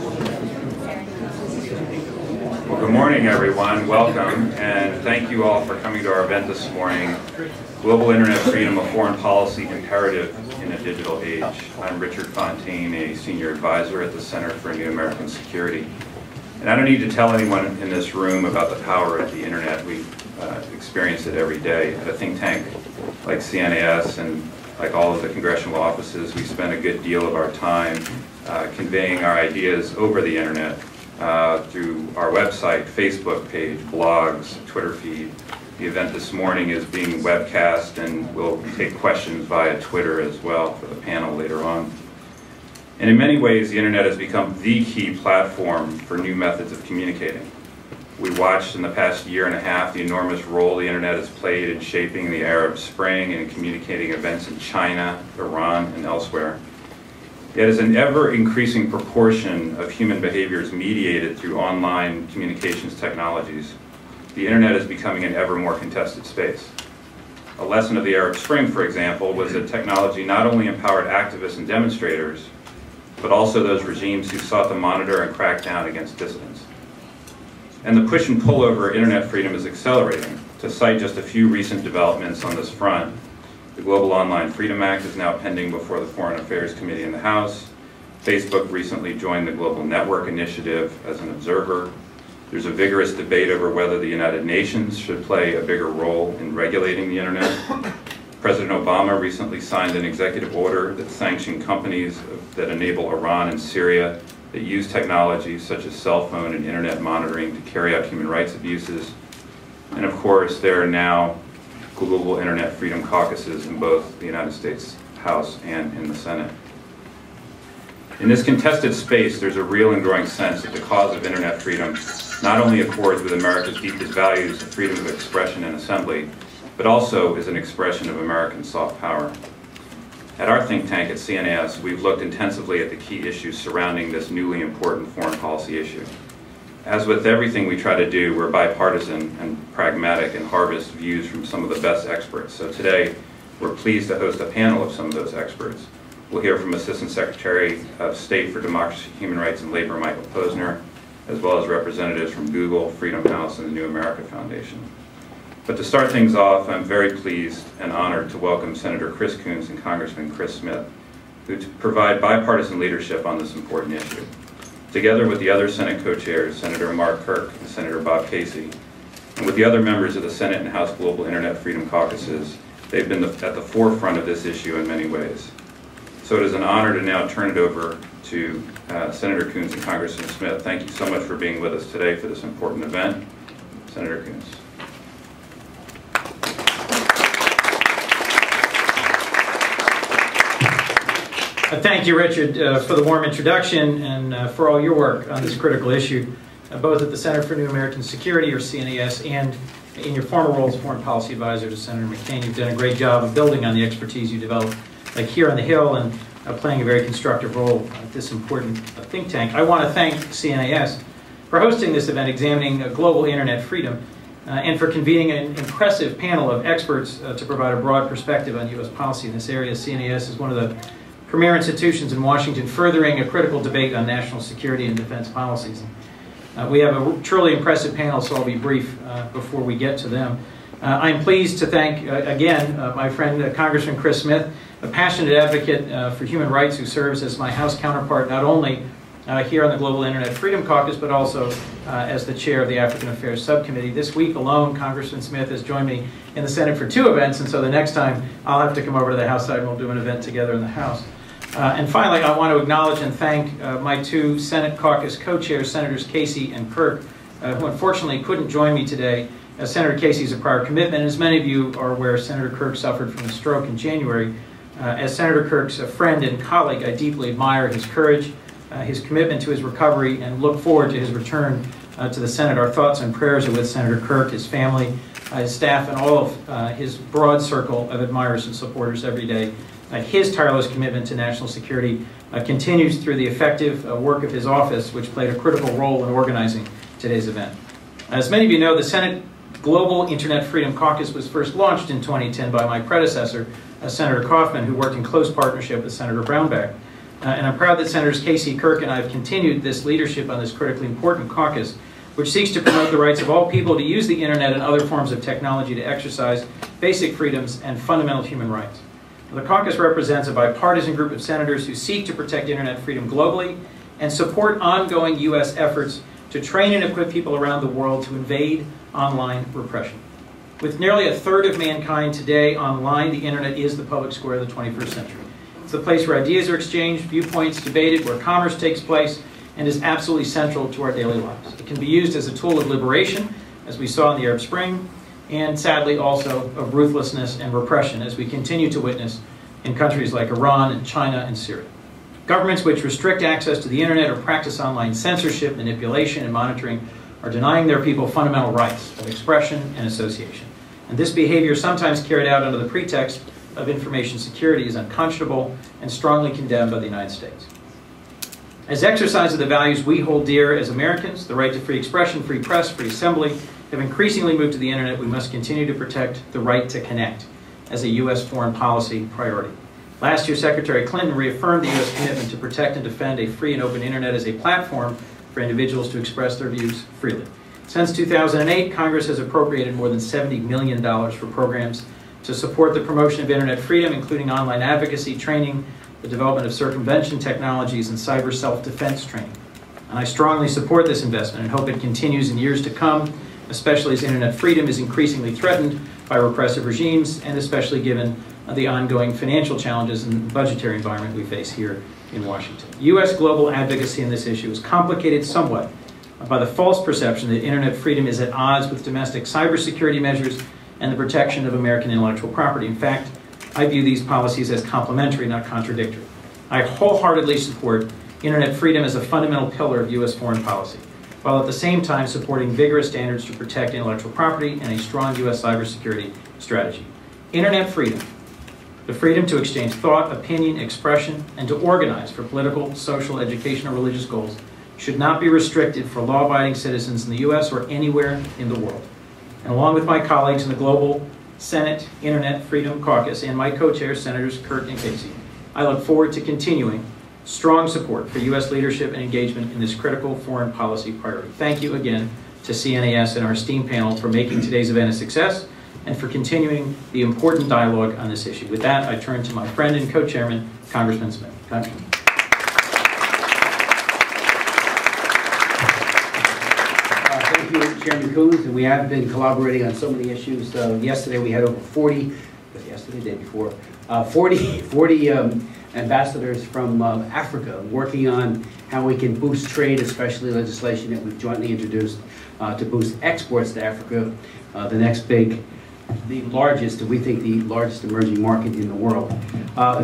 Well, good morning, everyone. Welcome, and thank you all for coming to our event this morning, Global Internet Freedom, a Foreign Policy Imperative in a Digital Age. I'm Richard Fontaine, a Senior Advisor at the Center for New American Security. And I don't need to tell anyone in this room about the power of the Internet. We experience it every day. At a think tank like CNAS and like all of the congressional offices, we spend a good deal of our time conveying our ideas over the Internet through our website, Facebook page, blogs, Twitter feed. The event this morning is being webcast, and we'll take questions via Twitter as well for the panel later on. And in many ways, the Internet has become the key platform for new methods of communicating. We watched in the past year and a half the enormous role the Internet has played in shaping the Arab Spring and in communicating events in China, Iran, and elsewhere. Yet as an ever-increasing proportion of human behavior is mediated through online communications technologies, the Internet is becoming an ever more contested space. A lesson of the Arab Spring, for example, was that technology not only empowered activists and demonstrators, but also those regimes who sought to monitor and crack down against dissidents. And the push and pull over Internet freedom is accelerating. To cite just a few recent developments on this front, the Global Online Freedom Act is now pending before the Foreign Affairs Committee in the House. Facebook recently joined the Global Network Initiative as an observer. There's a vigorous debate over whether the United Nations should play a bigger role in regulating the Internet. President Obama recently signed an executive order that sanctioned companies that enable Iran and Syria that use technologies such as cell phone and Internet monitoring to carry out human rights abuses. And of course, there are now global Internet freedom caucuses in both the United States House and in the Senate. In this contested space, there's a real and growing sense that the cause of Internet freedom not only accords with America's deepest values of freedom of expression and assembly, but also is an expression of American soft power. At our think tank at CNAS, we've looked intensively at the key issues surrounding this newly important foreign policy issue. As with everything we try to do, we're bipartisan and pragmatic and harvest views from some of the best experts. So today, we're pleased to host a panel of some of those experts. We'll hear from Assistant Secretary of State for Democracy, Human Rights, and Labor, Michael Posner, as well as representatives from Google, Freedom House, and the New America Foundation. But to start things off, I'm very pleased and honored to welcome Senator Chris Coons and Congressman Chris Smith, who provide bipartisan leadership on this important issue. Together with the other Senate co-chairs, Senator Mark Kirk and Senator Bob Casey, and with the other members of the Senate and House Global Internet Freedom Caucuses, they've been at the forefront of this issue in many ways. So it is an honor to now turn it over to Senator Coons and Congressman Smith. Thank you so much for being with us today for this important event. Senator Coons. Thank you, Richard, for the warm introduction and for all your work on this critical issue, both at the Center for New American Security, or CNAS, and in your former role as Foreign Policy Advisor to Senator McCain. You've done a great job of building on the expertise you developed here on the Hill and playing a very constructive role at this important think tank. I want to thank CNAS for hosting this event examining global Internet freedom and for convening an impressive panel of experts to provide a broad perspective on U.S. policy in this area. CNAS is one of the premier institutions in Washington furthering a critical debate on national security and defense policies. We have a truly impressive panel, so I'll be brief before we get to them. I'm pleased to thank, again, my friend Congressman Chris Smith, a passionate advocate for human rights who serves as my House counterpart not only here on the Global Internet Freedom Caucus, but also as the chair of the African Affairs Subcommittee. This week alone, Congressman Smith has joined me in the Senate for 2 events, and so the next time I'll have to come over to the House side and we'll do an event together in the House. And finally, I want to acknowledge and thank my 2 Senate caucus co-chairs, Senators Casey and Kirk, who unfortunately couldn't join me today. Senator Casey is a prior commitment, and as many of you are aware, Senator Kirk suffered from a stroke in January. As Senator Kirk's friend and colleague, I deeply admire his courage, his commitment to his recovery, and look forward to his return to the Senate. Our thoughts and prayers are with Senator Kirk, his family, his staff, and all of his broad circle of admirers and supporters every day. His tireless commitment to national security continues through the effective work of his office, which played a critical role in organizing today's event. As many of you know, the Senate Global Internet Freedom Caucus was first launched in 2010 by my predecessor, Senator Kaufman, who worked in close partnership with Senator Brownback. And I'm proud that Senators Casey, Kirk, and I have continued this leadership on this critically important caucus, which seeks to promote the rights of all people to use the internet and other forms of technology to exercise basic freedoms and fundamental human rights. The caucus represents a bipartisan group of senators who seek to protect internet freedom globally and support ongoing U.S. efforts to train and equip people around the world to invade online repression. With nearly a third of mankind today online, the internet is the public square of the 21st century. It's the place where ideas are exchanged, viewpoints debated, where commerce takes place, and is absolutely central to our daily lives. It can be used as a tool of liberation, as we saw in the Arab Spring, and sadly also of ruthlessness and repression, as we continue to witness in countries like Iran and China and Syria. Governments which restrict access to the internet or practice online censorship, manipulation, and monitoring are denying their people fundamental rights of expression and association. And this behavior, sometimes carried out under the pretext of information security, is unconscionable and strongly condemned by the United States. As exercise of the values we hold dear as Americans, the right to free expression, free press, free assembly, have increasingly moved to the internet, we must continue to protect the right to connect as a U.S. foreign policy priority. Last year, Secretary Clinton reaffirmed the U.S. commitment to protect and defend a free and open internet as a platform for individuals to express their views freely. Since 2008, Congress has appropriated more than $70 million for programs to support the promotion of internet freedom, including online advocacy training, the development of circumvention technologies, and cyber self-defense training. And I strongly support this investment and hope it continues in years to come, especially as internet freedom is increasingly threatened by repressive regimes, and especially given the ongoing financial challenges and budgetary environment we face here in Washington. U.S. global advocacy in this issue is complicated somewhat by the false perception that internet freedom is at odds with domestic cybersecurity measures and the protection of American intellectual property. In fact, I view these policies as complementary, not contradictory. I wholeheartedly support internet freedom as a fundamental pillar of U.S. foreign policy, while at the same time supporting vigorous standards to protect intellectual property and a strong U.S. cybersecurity strategy. Internet freedom, the freedom to exchange thought, opinion, expression, and to organize for political, social, educational, religious goals, should not be restricted for law-abiding citizens in the U.S. or anywhere in the world. And along with my colleagues in the Global Senate Internet Freedom Caucus and my co-chairs, Senators Kirk and Casey, I look forward to continuing strong support for U.S. leadership and engagement in this critical foreign policy priority. Thank you again to CNAS and our esteemed panel for making today's event a success and for continuing the important dialogue on this issue. With that, I turn to my friend and co-chairman, Congressman Smith. Congressman. Thank you, Chairman Coons, and we have been collaborating on so many issues. Yesterday we had over 40, yesterday, the day before, 40 ambassadors from Africa working on how we can boost trade, especially legislation that we've jointly introduced to boost exports to Africa, the next big, we think the largest emerging market in the world.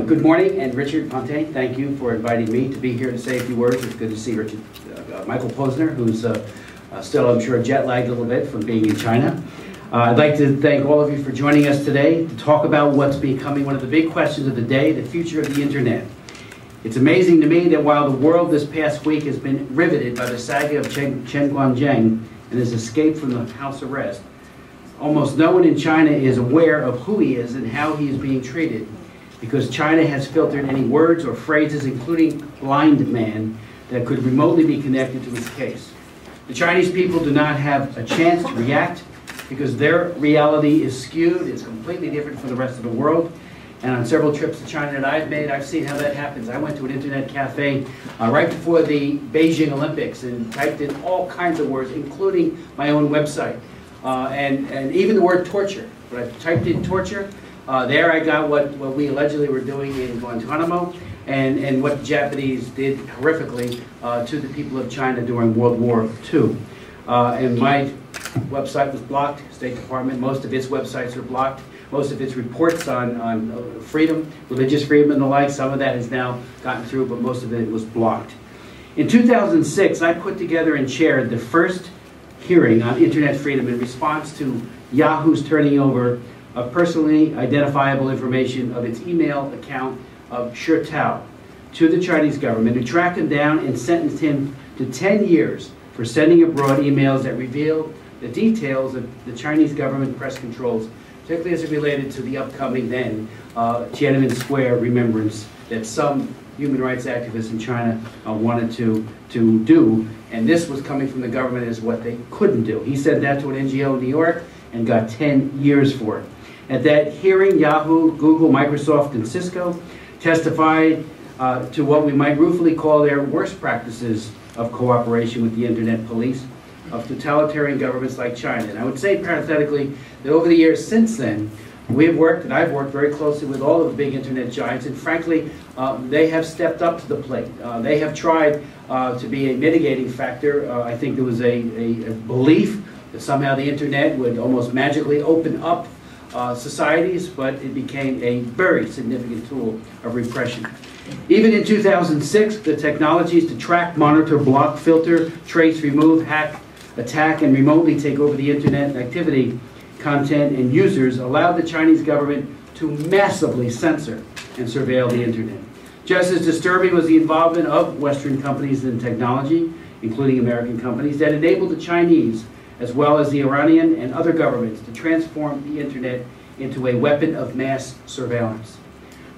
Good morning, and Richard Ponte, thank you for inviting me to be here to say a few words. It's good to see Richard, Michael Posner, who's still, I'm sure, jet-lagged a little bit from being in China. I'd like to thank all of you for joining us today to talk about what's becoming one of the big questions of the day, the future of the internet. It's amazing to me that while the world this past week has been riveted by the saga of Chen Guangzheng and his escape from the house arrest, almost no one in China is aware of who he is and how he is being treated, because China has filtered any words or phrases, including blind man, that could remotely be connected to his case. The Chinese people do not have a chance to react because their reality is skewed. It's completely different from the rest of the world. And on several trips to China that I've made, I've seen how that happens. I went to an internet cafe right before the Beijing Olympics and typed in all kinds of words, including my own website. And even the word torture. When I typed in torture, there I got what we allegedly were doing in Guantanamo and what the Japanese did horrifically to the people of China during World War II. And my website was blocked, State Department, most of its websites are blocked. Most of its reports on freedom, religious freedom and the like, some of that has now gotten through, but most of it was blocked. In 2006, I put together and chaired the first hearing on internet freedom in response to Yahoo's turning over of personally identifiable information of its email account of Shi Tao to the Chinese government, who tracked him down and sentenced him to 10 years for sending abroad emails that revealed the details of the Chinese government press controls, particularly as it related to the upcoming then Tiananmen Square remembrance that some human rights activists in China wanted to do, and this was coming from the government as what they couldn't do. He said that to an NGO in New York and got 10 years for it. At that hearing, Yahoo, Google, Microsoft, and Cisco testified to what we might ruefully call their worst practices of cooperation with the internet police of totalitarian governments like China. And I would say parenthetically that over the years since then, we've worked, and I've worked very closely with all of the big internet giants, and frankly, they have stepped up to the plate. They have tried to be a mitigating factor. I think there was a belief that somehow the internet would almost magically open up societies, but it became a very significant tool of repression. Even in 2006, the technologies to track, monitor, block, filter, trace, remove, hack, attack, and remotely take over the internet activity, content, and users allowed the Chinese government to massively censor and surveil the internet. Just as disturbing was the involvement of Western companies in technology, including American companies, that enabled the Chinese, as well as the Iranian and other governments, to transform the internet into a weapon of mass surveillance.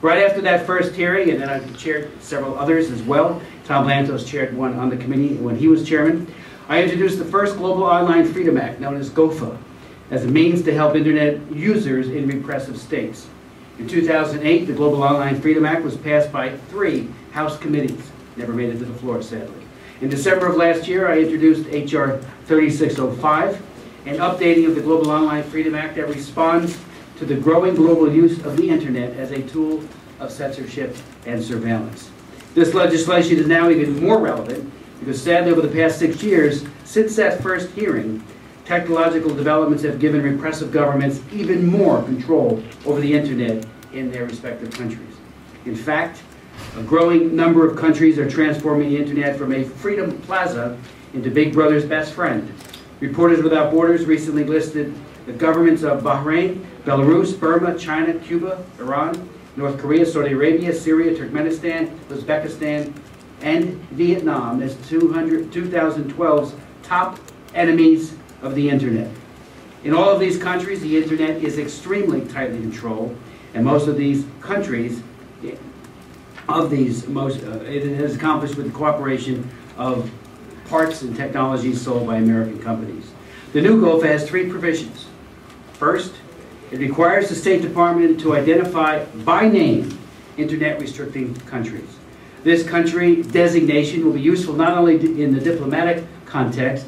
Right after that first hearing, and then I've chaired several others as well, Tom Lantos chaired one on the committee when he was chairman, I introduced the first Global Online Freedom Act, known as GOFA, as a means to help internet users in repressive states. In 2008, the Global Online Freedom Act was passed by 3 House committees. Never made it to the floor, sadly. In December of last year, I introduced H.R. 3605, an updating of the Global Online Freedom Act that responds to the growing global use of the internet as a tool of censorship and surveillance. This legislation is now even more relevant because sadly over the past 6 years, since that first hearing, technological developments have given repressive governments even more control over the internet in their respective countries. In fact, a growing number of countries are transforming the internet from a freedom plaza into Big Brother's best friend. Reporters Without Borders recently listed the governments of Bahrain, Belarus, Burma, China, Cuba, Iran, North Korea, Saudi Arabia, Syria, Turkmenistan, Uzbekistan, and Vietnam as 2012's top enemies of the internet. In all of these countries, the internet is extremely tightly controlled, and most of these countries, it is accomplished with the cooperation of parts and technologies sold by American companies. The new GOFA has 3 provisions. First, it requires the State Department to identify by name internet restricting countries. This country designation will be useful not only in the diplomatic context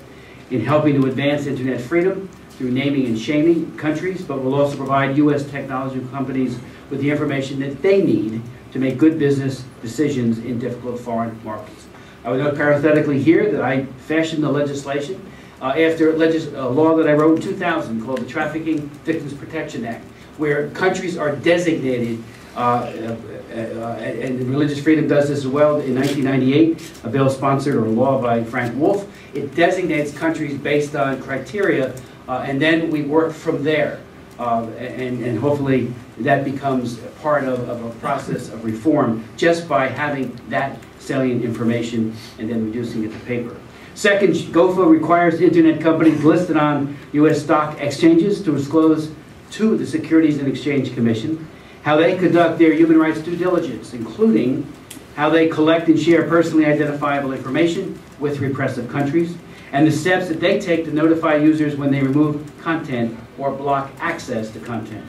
in helping to advance internet freedom through naming and shaming countries, but will also provide U.S. technology companies with the information that they need to make good business decisions in difficult foreign markets. I would note parenthetically here that I fashioned the legislation after a law that I wrote in 2000 called the Trafficking Victims Protection Act, where countries are designated, and Religious Freedom does this as well. In 1998, a bill sponsored or a law by Frank Wolf, it designates countries based on criteria, and then we work from there. And hopefully that becomes part of a process of reform just by having that salient information and then reducing it to paper. Second, GOFA requires internet companies listed on U.S. stock exchanges to disclose to the Securities and Exchange Commission how they conduct their human rights due diligence, including how they collect and share personally identifiable information with repressive countries, and the steps that they take to notify users when they remove content or block access to content.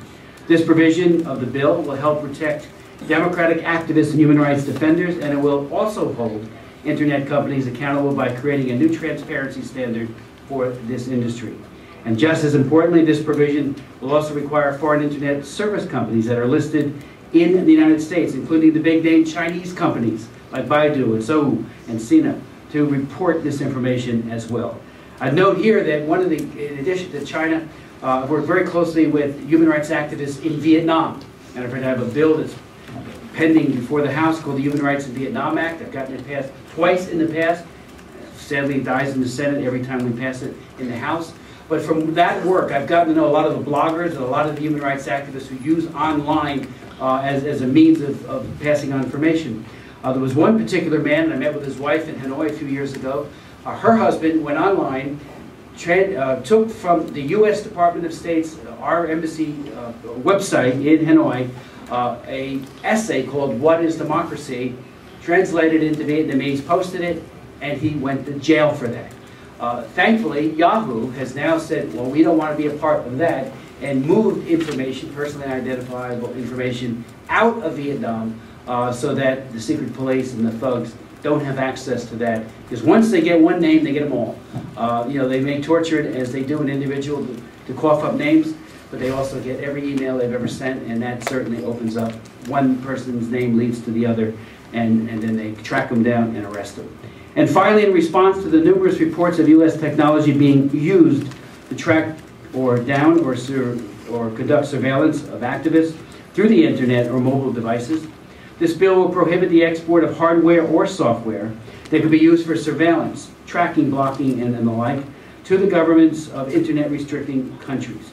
This provision of the bill will help protect democratic activists and human rights defenders, and it will also hold internet companies accountable by creating a new transparency standard for this industry. And just as importantly, this provision will also require foreign internet service companies that are listed in the United States, including the big-name Chinese companies like Baidu and Sohu and Sina, to report this information as well. I'd note here that in addition to China, I've worked very closely with human rights activists in Vietnam. Matter of fact, I have a bill that's pending before the House called the Human Rights in Vietnam Act. I've gotten it passed twice in the past. Sadly, it dies in the Senate every time we pass it in the House. But from that work, I've gotten to know a lot of the bloggers and a lot of the human rights activists who use online as a means of passing on information. There was one particular man, and I met with his wife in Hanoi a few years ago. Her husband went online, took from the U.S. Department of State's, our embassy website in Hanoi, a essay called "What is Democracy?" translated into Vietnamese, posted it, and he went to jail for that. Thankfully, Yahoo has now said, well, we don't want to be a part of that, and moved information, personally identifiable information, out of Vietnam so that the secret police and the thugs don't have access to that. Because once they get one name, they get them all. You know, they may torture it as they do an individual to cough up names, but they also get every email they've ever sent, and that certainly opens up. One person's name leads to the other, and then they track them down and arrest them. And finally, in response to the numerous reports of U.S. technology being used to track or down or conduct surveillance of activists through the internet or mobile devices, this bill will prohibit the export of hardware or software that could be used for surveillance, tracking, blocking, and the like to the governments of internet restricting countries.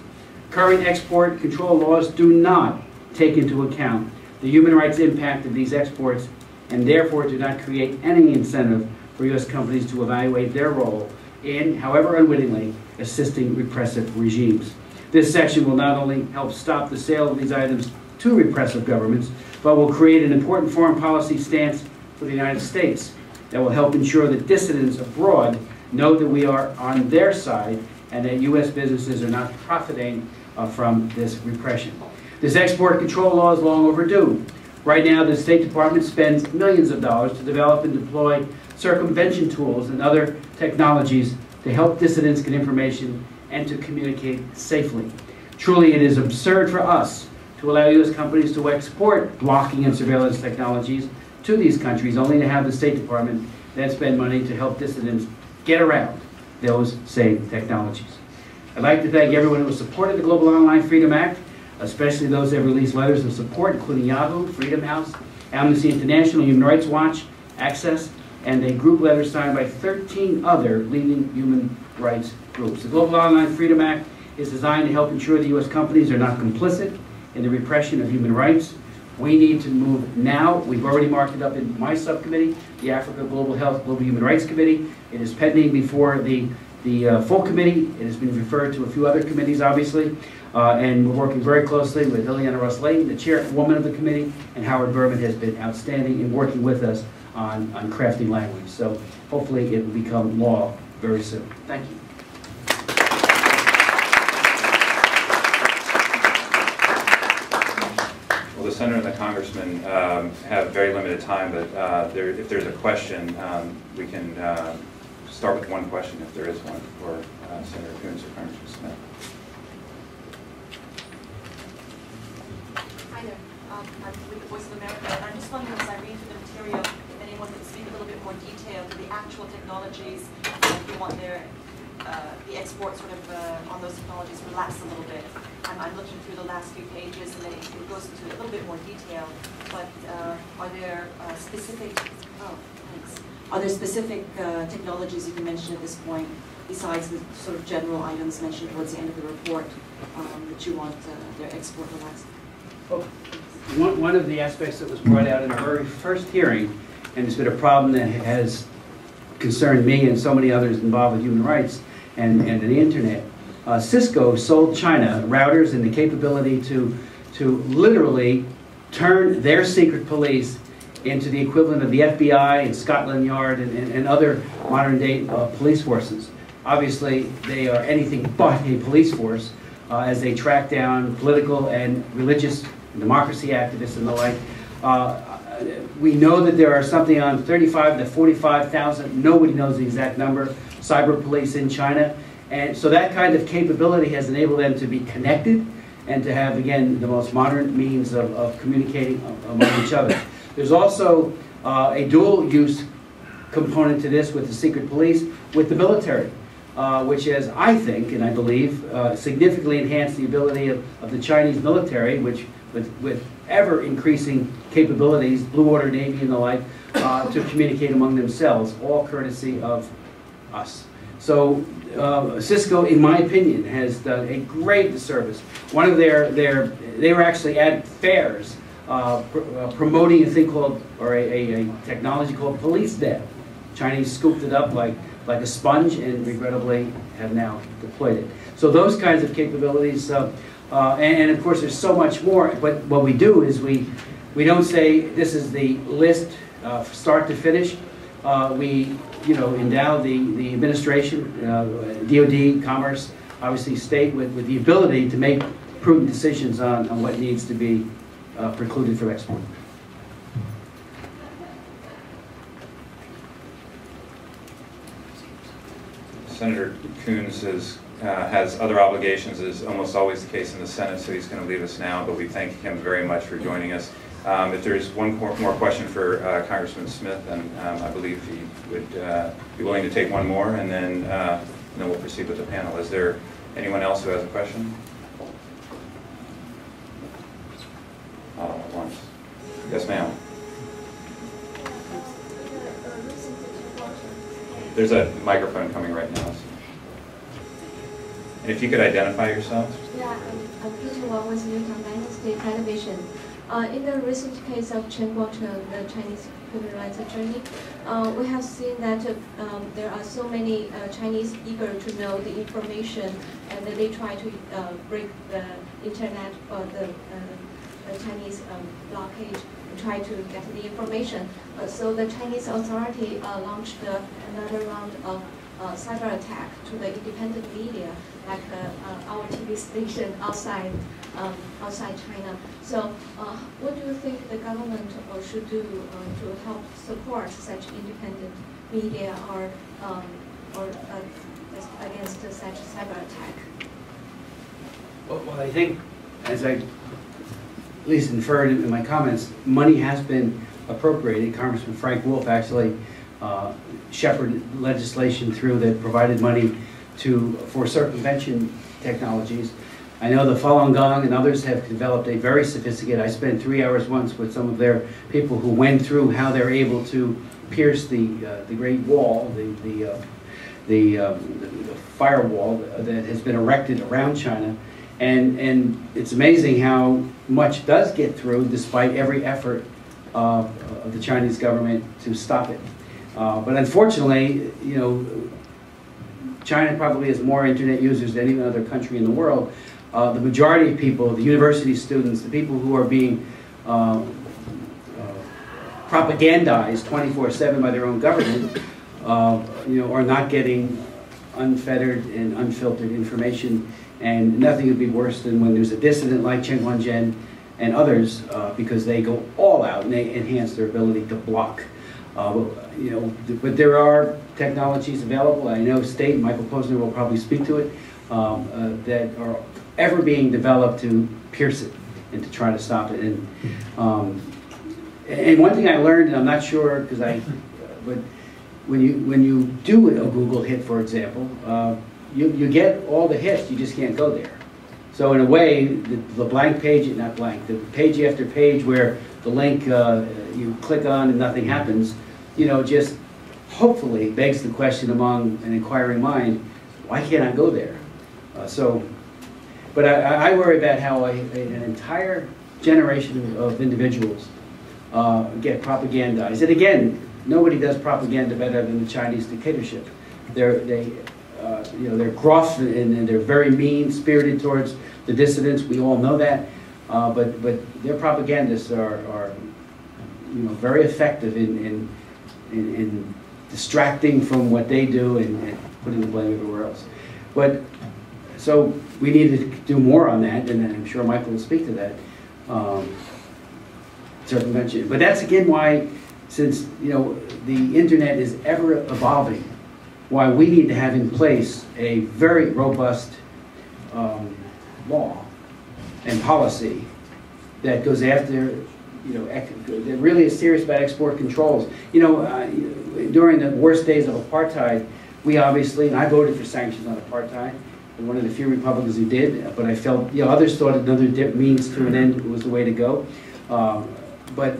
Current export control laws do not take into account the human rights impact of these exports, and therefore do not create any incentive for U.S. companies to evaluate their role in, however unwittingly, assisting repressive regimes. This section will not only help stop the sale of these items to repressive governments, but will create an important foreign policy stance for the United States that will help ensure that dissidents abroad know that we are on their side and that U.S. businesses are not profiting from this repression. This export control law is long overdue. Right now, the State Department spends millions of dollars to develop and deploy circumvention tools and other technologies to help dissidents get information and to communicate safely. Truly, it is absurd for us to allow U.S. companies to export blocking and surveillance technologies to these countries, only to have the State Department then spend money to help dissidents get around those same technologies. I'd like to thank everyone who supported the Global Online Freedom Act, especially those that have released letters of support, including Yahoo, Freedom House, Amnesty International, Human Rights Watch, Access, and a group letter signed by 13 other leading human rights groups. The Global Online Freedom Act is designed to help ensure that U.S. companies are not complicit in the repression of human rights. We need to move now. We've already marked it up in my subcommittee, the Africa Global Health Global Human Rights Committee. It is pending before the full committee. It has been referred to a few other committees, obviously, and we're working very closely with Liliana Ross-Layton, the chairwoman of the committee, and Howard Berman has been outstanding in working with us on crafting language. So hopefully it will become law very soon. Thank you. Well, the senator and the congressman have very limited time, but if there's a question, we can start with one question if there is one for Senator Coons or Congressman Smith. Hi there. I'm with the Voice of America, and I'm just wondering, as I read through the material, if anyone could speak a little bit more detail to the actual technologies, if you want their the export sort of on those technologies relaxed a little bit. I'm looking through the last few pages, and then it goes into a little bit more detail. But are there specific? Oh, thanks. Are there specific technologies you can mention at this point, besides the sort of general items mentioned towards the end of the report, that you want their export relaxed? Well, one of the aspects that was brought out in our very first hearing, and it's been a problem that has concerned me and so many others involved with human rights and the internet. Cisco sold China routers and the capability to literally turn their secret police into the equivalent of the FBI and Scotland Yard and other modern-day police forces. Obviously, they are anything but a police force as they track down political and religious democracy activists and the like. We know that there are something on 35 to 45,000, nobody knows the exact number, cyber police in China. And so that kind of capability has enabled them to be connected and to have, again, the most modern means of communicating among each other. There's also a dual-use component to this with the secret police, with the military, which has, I think, and I believe, significantly enhanced the ability of the Chinese military, which with ever-increasing capabilities, Blue Water Navy and the like, to communicate among themselves, all courtesy of us. So Cisco, in my opinion, has done a great service. One of they were actually at fairs promoting a thing called, or a technology called police dev. Chinese scooped it up like a sponge and regrettably have now deployed it. So those kinds of capabilities, and of course there's so much more, but what we do is we don't say this is the list from start to finish. We, endow the administration, DoD, Commerce, obviously State, with the ability to make prudent decisions on what needs to be precluded from export. Senator Coons has other obligations, as almost always the case in the Senate, so he's going to leave us now, but we thank him very much for joining us. If there's one more question for Congressman Smith, then I believe he would be willing to take one more, and then we'll proceed with the panel. Is there anyone else who has a question? All at once. Yes, ma'am. There's a microphone coming right now. And if you could identify yourself. Yeah, I'm Peter Wang with Newtown Dynasty Television. In the recent case of Chen Guocheng, the Chinese human rights attorney, we have seen that there are so many Chinese eager to know the information, and they try to break the internet or the Chinese blockade and try to get the information. So the Chinese authority launched another round of cyber attack to the independent media, like our TV station outside China. So, what do you think the government should do to help support such independent media or against such cyber attack? Well, I think, as I at least inferred in my comments, money has been appropriated. Congressman Frank Wolf actually shepherded legislation through that provided money for circumvention technologies. I know the Falun Gong and others have developed a very sophisticated. I spent 3 hours once with some of their people who went through how they're able to pierce the Great Wall, the firewall that has been erected around China, and it's amazing how much does get through despite every effort of the Chinese government to stop it. But unfortunately, China probably has more internet users than any other country in the world. The majority of people, the university students, the people who are being propagandized 24/7 by their own government, are not getting unfettered and unfiltered information. And nothing would be worse than when there's a dissident like Chen Guocheng and others, because they go all out and they enhance their ability to block. But there are technologies available. I know State, Michael Posner will probably speak to it, that are ever being developed to pierce it and to try to stop it. And one thing I learned, and I'm not sure because but when you do a Google hit, for example, you get all the hits. You just can't go there. So in a way, the blank page, not blank, the page after page where the link you click on and nothing happens, just hopefully begs the question among an inquiring mind, why can't I go there? But I worry about how an entire generation of individuals get propagandized. And again, nobody does propaganda better than the Chinese dictatorship. They're gruff and they're very mean-spirited towards the dissidents. We all know that. But their propagandists are very effective in distracting from what they do and putting the blame everywhere else. So we need to do more on that, and I'm sure Michael will speak to that. Circumvention. But that's again why, since the internet is ever evolving, why we need to have in place a very robust law and policy that goes after, that really is serious about export controls. During the worst days of apartheid, we obviously, and I voted for sanctions on apartheid, and one of the few Republicans who did, but I felt, others thought another means to an end was the way to go. But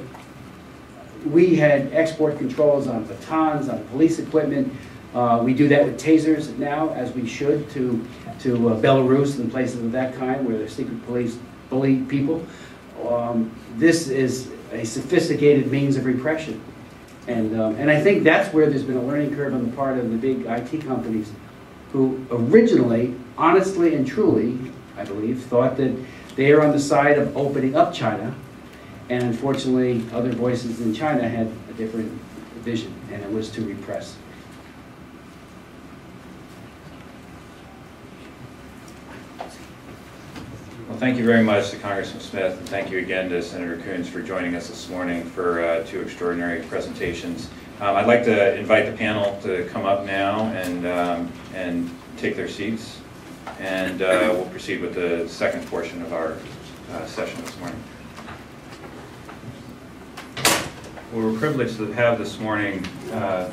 we had export controls on batons, on police equipment. We do that with tasers now, as we should, to Belarus and places of that kind where the secret police bully people. This is a sophisticated means of repression. And I think that's where there's been a learning curve on the part of the big IT companies who originally, honestly and truly, I believe, thought that they are on the side of opening up China And unfortunately, other voices in China had a different vision, and it was to repress. Well, thank you very much to Congressman Smith, and thank you again to Senator Coons for joining us this morning for two extraordinary presentations. I'd like to invite the panel to come up now and take their seats, and we'll proceed with the second portion of our session this morning. Well, we're privileged to have this morning a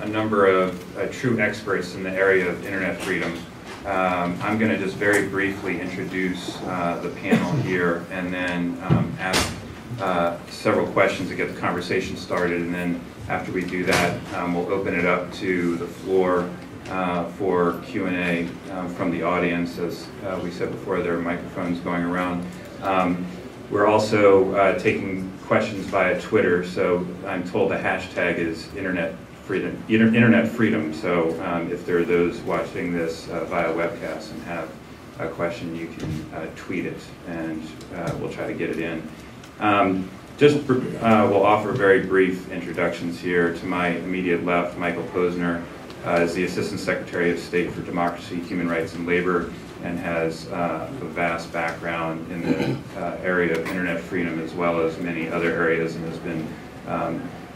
number of true experts in the area of internet freedom. I'm going to just very briefly introduce the panel here and then ask several questions to get the conversation started, and then after we do that, we'll open it up to the floor for Q&A from the audience. As we said before, there are microphones going around. We're also taking questions via Twitter, so I'm told the hashtag is internet freedom. So if there are those watching this via webcast and have a question, you can tweet it, and we'll try to get it in. We'll offer very brief introductions here. To my immediate left, Michael Posner is the Assistant Secretary of State for Democracy, Human Rights, and Labor, and has a vast background in the area of internet freedom as well as many other areas, and has been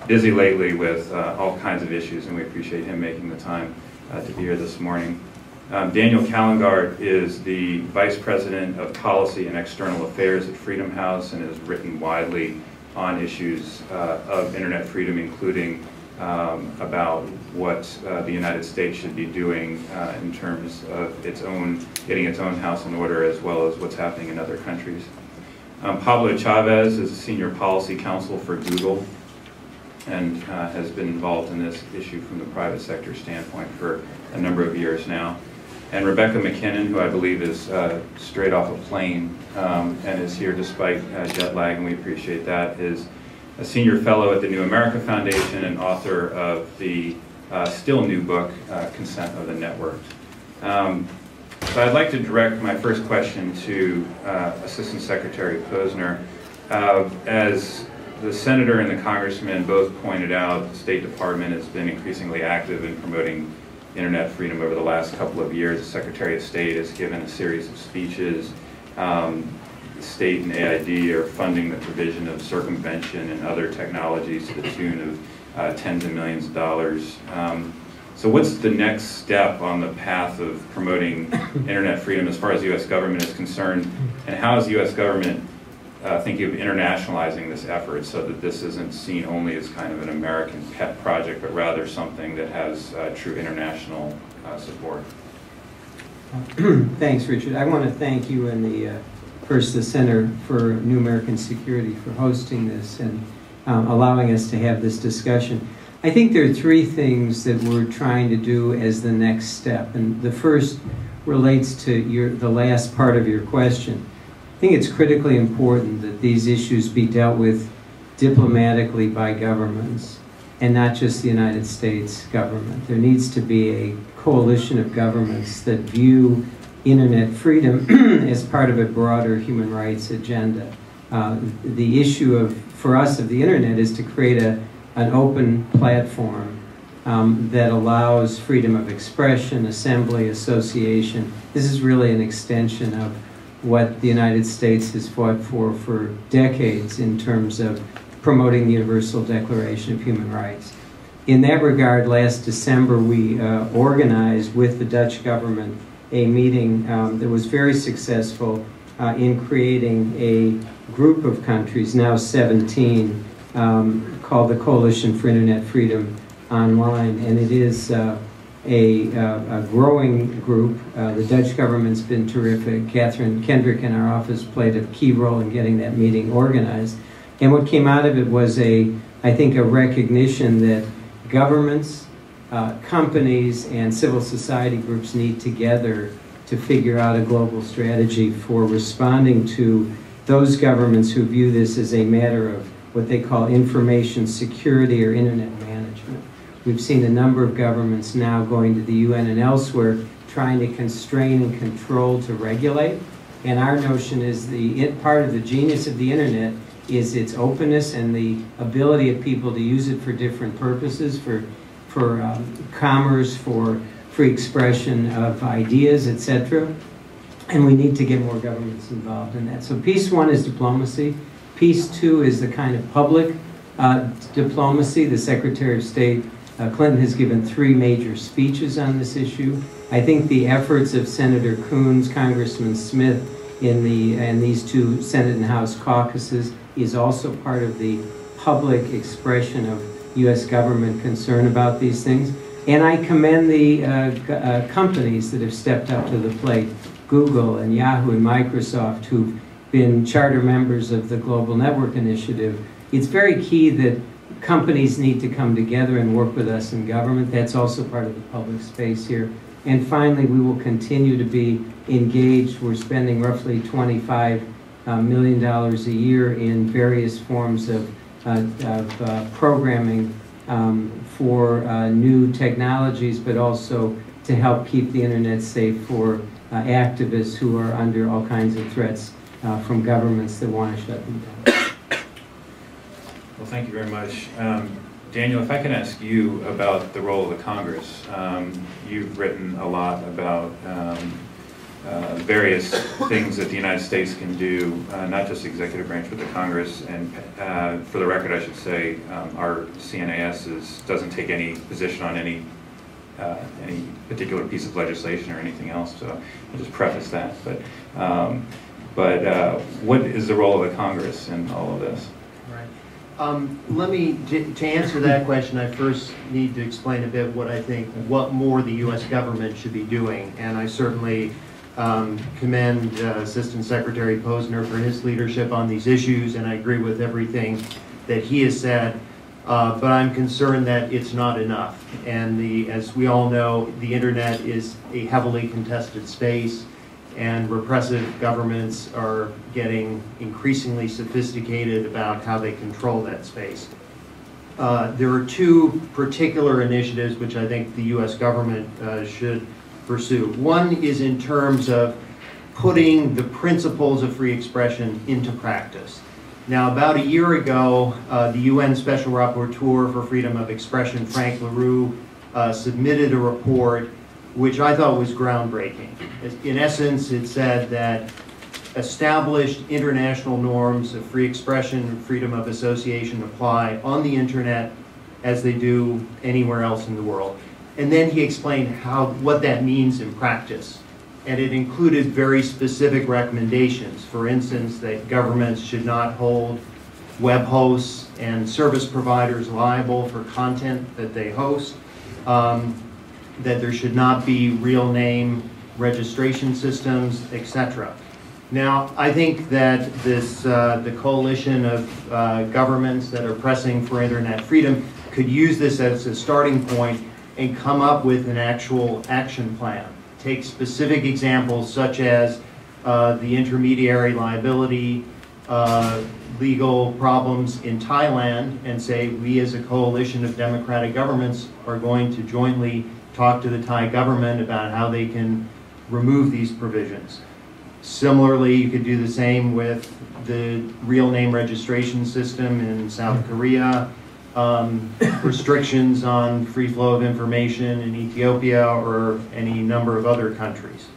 busy lately with all kinds of issues, and we appreciate him making the time to be here this morning. Daniel Kalengart is the Vice President of Policy and External Affairs at Freedom House and has written widely on issues of internet freedom, including about what the United States should be doing in terms of getting its own house in order, as well as what's happening in other countries. Pablo Chavez is a Senior Policy Counsel for Google and has been involved in this issue from the private sector standpoint for a number of years now. And Rebecca McKinnon, who I believe is straight off a plane and is here despite jet lag, and we appreciate that, is a senior fellow at the New America Foundation and author of the still new book, Consent of the Networked. So I'd like to direct my first question to Assistant Secretary Posner. As the Senator and the Congressman both pointed out, the State Department has been increasingly active in promoting internet freedom over the last couple of years. The Secretary of State has given a series of speeches. The state and AID are funding the provision of circumvention and other technologies to the tune of tens of millions of dollars. So what's the next step on the path of promoting internet freedom as far as the U.S. government is concerned, and how is the U.S. government thinking of internationalizing this effort so that this isn't seen only as kind of an American pet project, but rather something that has true international support? Thanks, Richard. I want to thank you and first the Center for New American Security for hosting this and allowing us to have this discussion. I think there are three things that we're trying to do as the next step, and the first relates to the last part of your question. I think it's critically important that these issues be dealt with diplomatically by governments and not just the United States government. There needs to be a coalition of governments that view internet freedom as part of a broader human rights agenda. The issue for us of the internet is to create an open platform that allows freedom of expression, assembly, association. This is really an extension of what the United States has fought for decades in terms of promoting the Universal Declaration of Human Rights. In that regard, last December we organized with the Dutch government a meeting that was very successful in creating a group of countries, now 17, called the Coalition for Internet Freedom Online, and it is a growing group. The Dutch government's been terrific. Catherine Kendrick in our office played a key role in getting that meeting organized. And what came out of it was I think a recognition that governments, companies, and civil society groups need together to figure out a global strategy for responding to those governments who view this as a matter of what they call information security or internet management. We've seen a number of governments now going to the UN and elsewhere trying to constrain and control to regulate. And our notion is part of the genius of the internet is its openness and the ability of people to use it for different purposes, for commerce, for free expression of ideas, etc. And we need to get more governments involved in that. So piece one is diplomacy. Piece two is the kind of public diplomacy. The Secretary of State Clinton has given 3 major speeches on this issue. I think the efforts of Senator Coons, Congressman Smith in these 2 Senate and House caucuses is also part of the public expression of U.S. government concern about these things. And I commend the companies that have stepped up to the plate, Google and Yahoo and Microsoft, who've been charter members of the Global Network Initiative. It's very key that companies need to come together and work with us in government. That's also part of the public space here. And finally, we will continue to be engaged. We're spending roughly $25 million a year in various forms of programming for new technologies, but also to help keep the internet safe for activists who are under all kinds of threats from governments that want to shut them down. Well, thank you very much. Daniel, if I can ask you about the role of the Congress. You've written a lot about various things that the United States can do, not just the executive branch, but the Congress. And for the record, I should say, our CNAS doesn't take any position on any particular piece of legislation or anything else. So I'll just preface that. But what is the role of the Congress in all of this? To answer that question, I first need to explain a bit what more the U.S. government should be doing. And I certainly commend Assistant Secretary Posner for his leadership on these issues, and I agree with everything that he has said. But I'm concerned that it's not enough. And as we all know, the internet is a heavily contested space, and repressive governments are getting increasingly sophisticated about how they control that space. There are 2 particular initiatives which I think the U.S. government should pursue. One is in terms of putting the principles of free expression into practice. Now, about a year ago, the UN Special Rapporteur for Freedom of Expression, Frank LaRue, submitted a report which I thought was groundbreaking. In essence, it said that established international norms of free expression and freedom of association apply on the internet as they do anywhere else in the world. And then he explained what that means in practice. And it included very specific recommendations. For instance, that governments should not hold web hosts and service providers liable for content that they host, that there should not be real name registration systems, etc. Now, I think that the coalition of governments that are pressing for internet freedom could use this as a starting point and come up with an actual action plan. Take specific examples such as the intermediary liability, legal problems in Thailand, and say we as a coalition of democratic governments are going to jointly talk to the Thai government about how they can remove these provisions. Similarly, you could do the same with the real name registration system in South Korea, restrictions on free flow of information in Ethiopia or any number of other countries.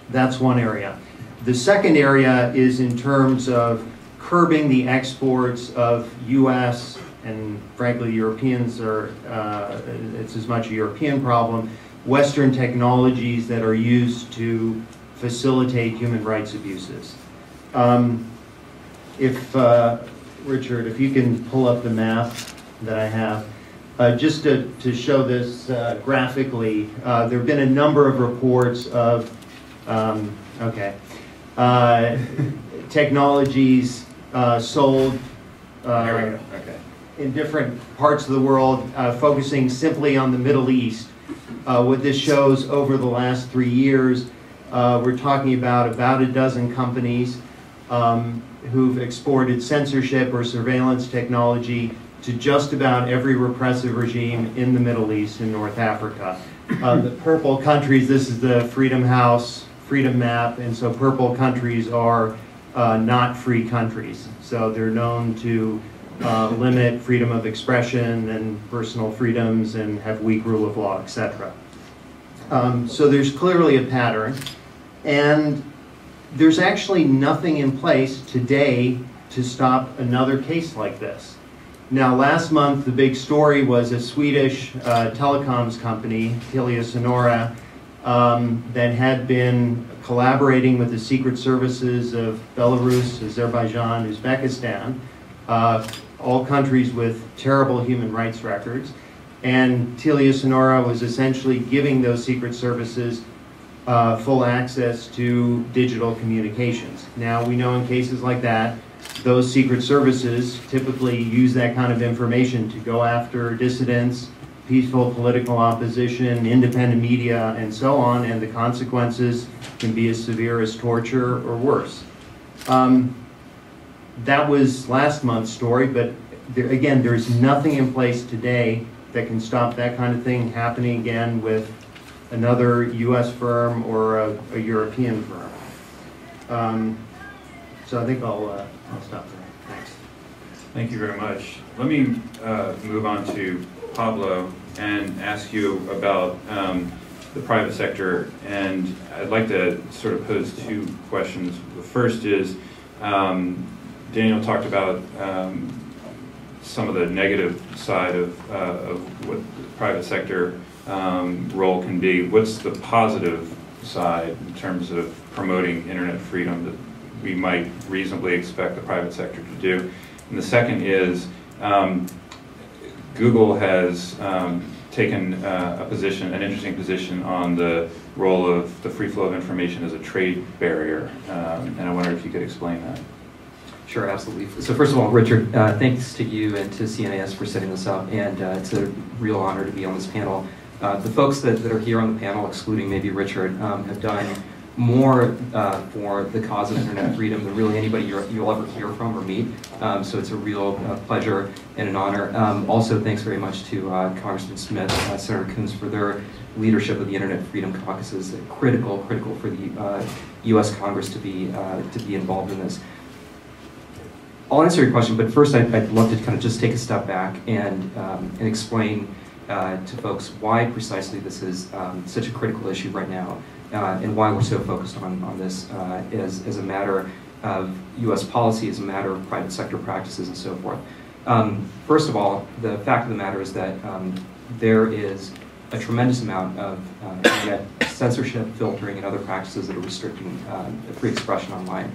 That's one area. The second area is in terms of curbing the exports of U.S. and frankly Europeans it's as much a European problem, Western technologies that are used to facilitate human rights abuses. Richard, if you can pull up the map that I have, just to show this graphically, there have been a number of reports of technologies sold in different parts of the world, focusing simply on the Middle East. What this shows over the last 3 years, we're talking about a dozen companies who've exported censorship or surveillance technology to just about every repressive regime in the Middle East and North Africa. The purple countries, this is the Freedom House, Freedom Map, and so purple countries are not free countries. So they're known to limit freedom of expression and personal freedoms and have weak rule of law, etc. So there's clearly a pattern, and there's actually nothing in place today to stop another case like this. Now, last month, the big story was a Swedish telecoms company, Telia Sonera, that had been collaborating with the secret services of Belarus, Azerbaijan, Uzbekistan, all countries with terrible human rights records. And Telia Sonera was essentially giving those secret services full access to digital communications. Now, we know in cases like that, those secret services typically use that kind of information to go after dissidents, peaceful political opposition, independent media, and so on, and the consequences can be as severe as torture or worse. That was last month's story, but again, there's nothing in place today that can stop that kind of thing happening again with another US firm or a European firm. So I think I'll stop there. Thanks. Thank you very much. Let me move on to Pablo and ask you about the private sector. And I'd like to sort of pose two questions. The first is, Daniel talked about some of the negative side of what the private sector role can be. What's the positive side in terms of promoting internet freedom that we might reasonably expect the private sector to do? And the second is, Google has taken an interesting position on the role of the free flow of information as a trade barrier, and I wonder if you could explain that. Sure, absolutely. So first of all, Richard, thanks to you and to CNAS for setting this up, and it's a real honor to be on this panel. The folks that are here on the panel, excluding maybe Richard, have done more for the cause of internet freedom than really anybody you'll ever hear from or meet. So it's a real pleasure and an honor. Also, thanks very much to Congressman Smith, Senator Coons for their leadership of the Internet Freedom Caucuses. Critical for the U.S. Congress to be involved in this. I'll answer your question, but first I'd love to kind of just take a step back and explain to folks why precisely this is such a critical issue right now, and why we're so focused on this as a matter of U.S. policy, as a matter of private sector practices and so forth. First of all, the fact of the matter is that there is a tremendous amount of internet censorship, filtering, and other practices that are restricting free expression online.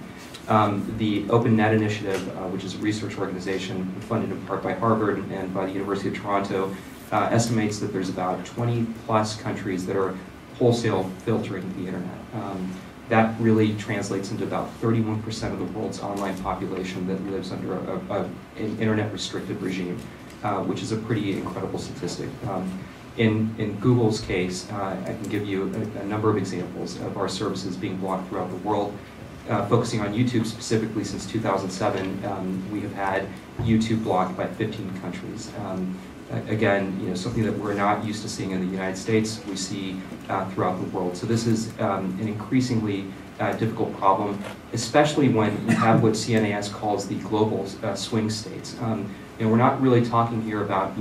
The Open Net Initiative, which is a research organization funded in part by Harvard and by the University of Toronto, estimates that there's about 20 plus countries that are wholesale filtering the internet. That really translates into about 31% of the world's online population that lives under an internet restricted regime, which is a pretty incredible statistic. In Google's case, I can give you a number of examples of our services being blocked throughout the world. Focusing on YouTube specifically, since 2007, we have had YouTube blocked by 15 countries. Again, something that we're not used to seeing in the United States, we see throughout the world. So this is an increasingly difficult problem, especially when you have what CNAS calls the global swing states. We're not really talking here about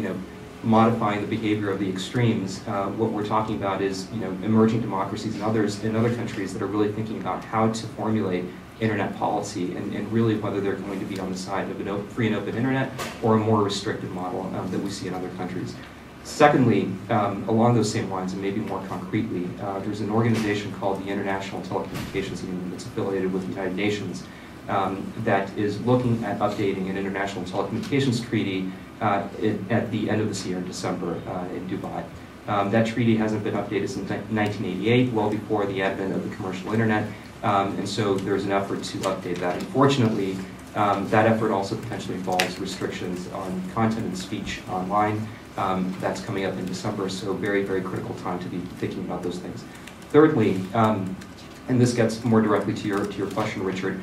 modifying the behavior of the extremes. What we're talking about is emerging democracies and others in other countries that are really thinking about how to formulate internet policy and really whether they're going to be on the side of a free and open internet or a more restricted model that we see in other countries. Secondly, along those same lines and maybe more concretely, there's an organization called the International Telecommunications Union that's affiliated with the United Nations that is looking at updating an international telecommunications treaty at the end of this year, in December, in Dubai. That treaty hasn't been updated since 1988, well before the advent of the commercial internet, and so there's an effort to update that. Unfortunately, that effort also potentially involves restrictions on content and speech online. That's coming up in December, so very, very critical time to be thinking about those things. Thirdly, and this gets more directly to your question, Richard,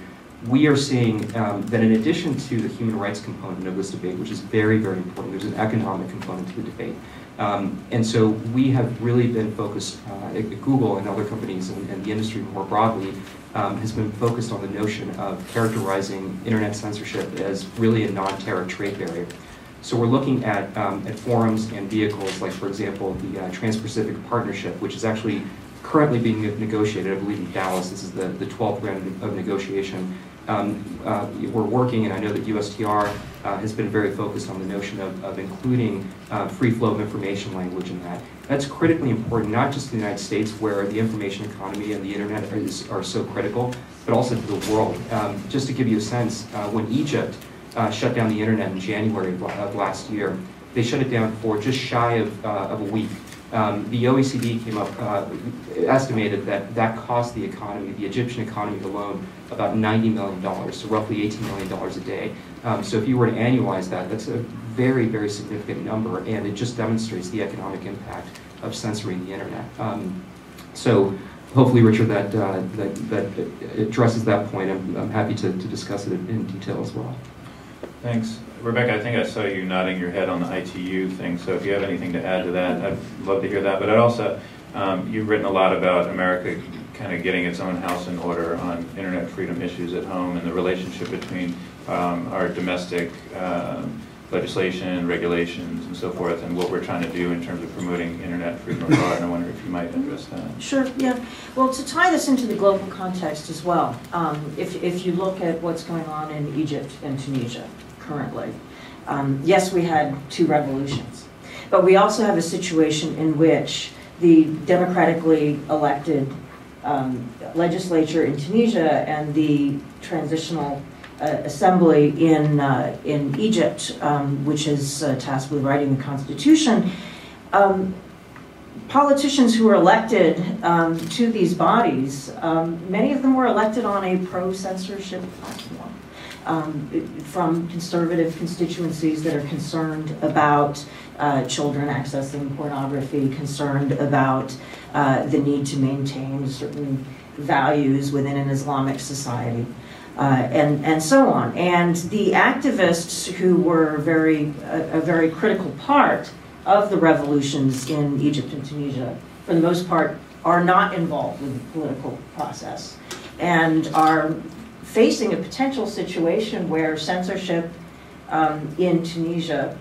we are seeing that in addition to the human rights component of this debate, which is very, very important, there's an economic component to the debate. And so we have really been focused, at Google and other companies and the industry more broadly, has been focused on the notion of characterizing internet censorship as really a non-tariff trade barrier. So we're looking at forums and vehicles like, for example, the Trans-Pacific Partnership, which is actually currently being negotiated, I believe, in Dallas. This is the 12th round of negotiation. We're working, and I know that USTR has been very focused on the notion of including free flow of information language in that. That's critically important, not just in the United States, where the information economy and the internet are so critical, but also to the world. Just to give you a sense, when Egypt shut down the internet in January of last year, they shut it down for just shy of a week. The OECD came up, estimated that cost the economy, the Egyptian economy alone, about $90 million, so roughly $18 million a day. So if you were to annualize that, that's a very, very significant number, and it just demonstrates the economic impact of censoring the internet. So hopefully, Richard, that addresses that point. I'm happy to discuss it in detail as well. Thanks. Rebecca, I think I saw you nodding your head on the ITU thing, so if you have anything to add to that, I'd love to hear that. But I'd also, you've written a lot about America kind of getting its own house in order on internet freedom issues at home and the relationship between our domestic legislation, regulations, and so forth, and what we're trying to do in terms of promoting internet freedom abroad, and I wonder if you might address that. Sure, yeah. Well, to tie this into the global context as well, if you look at what's going on in Egypt and Tunisia currently, yes, we had 2 revolutions, but we also have a situation in which the democratically elected legislature in Tunisia and the transitional assembly in Egypt, which is tasked with writing the constitution, politicians who were elected to these bodies, many of them were elected on a pro-censorship platform from conservative constituencies that are concerned about children accessing pornography, concerned about the need to maintain certain values within an Islamic society. And so on. And the activists who were a very critical part of the revolutions in Egypt and Tunisia, for the most part, are not involved with the political process and are facing a potential situation where censorship in Tunisia,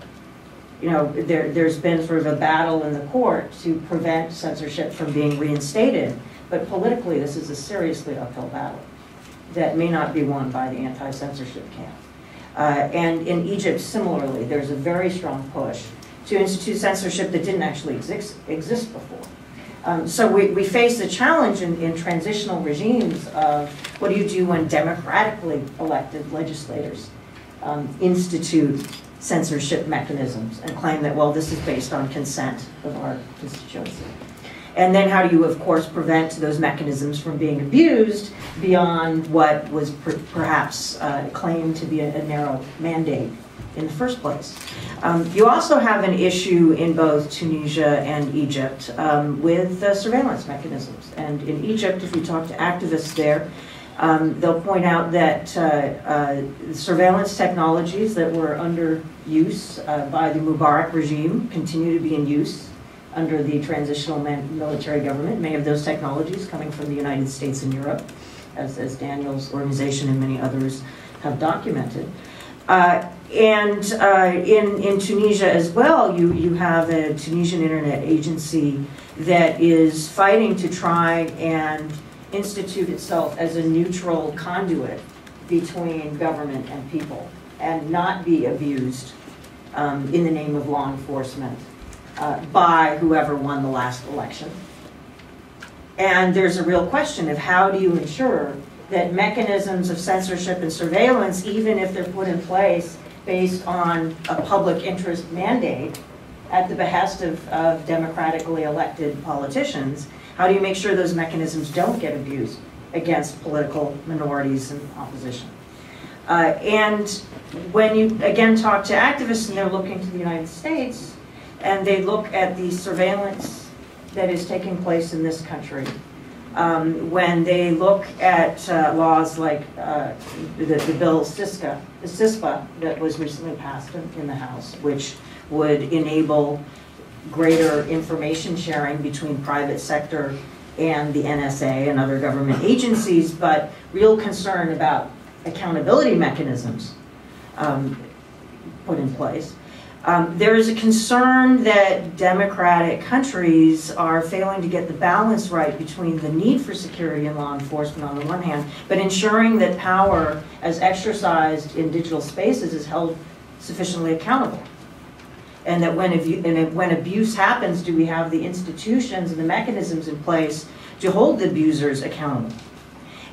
you know, there's been sort of a battle in the court to prevent censorship from being reinstated, but politically this is a seriously uphill battle that may not be won by the anti-censorship camp. And in Egypt, similarly, there's a very strong push to institute censorship that didn't actually exist before. So we face the challenge in transitional regimes of what do you do when democratically elected legislators institute censorship mechanisms and claim that, well, this is based on consent of our constituency. And then how do you, of course, prevent those mechanisms from being abused beyond what was perhaps claimed to be a narrow mandate in the first place? You also have an issue in both Tunisia and Egypt with surveillance mechanisms. And in Egypt, if you talk to activists there, they'll point out that surveillance technologies that were under use by the Mubarak regime continue to be in use under the transitional military government, many of those technologies coming from the United States and Europe, as Daniel's organization and many others have documented. In Tunisia as well, you have a Tunisian internet agency that is fighting to try and institute itself as a neutral conduit between government and people and not be abused in the name of law enforcement by whoever won the last election. And there's a real question of how do you ensure that mechanisms of censorship and surveillance, even if they're put in place based on a public interest mandate at the behest of democratically elected politicians, how do you make sure those mechanisms don't get abused against political minorities and opposition? And when you, again, talk to activists and they're looking to the United States, and they look at the surveillance that is taking place in this country, when they look at laws like the bill CISPA that was recently passed in the House, which would enable greater information sharing between private sector and the NSA and other government agencies, but real concern about accountability mechanisms put in place. There is a concern that democratic countries are failing to get the balance right between the need for security and law enforcement on the one hand, but ensuring that power as exercised in digital spaces is held sufficiently accountable. And that when abuse happens, do we have the institutions and the mechanisms in place to hold the abusers accountable?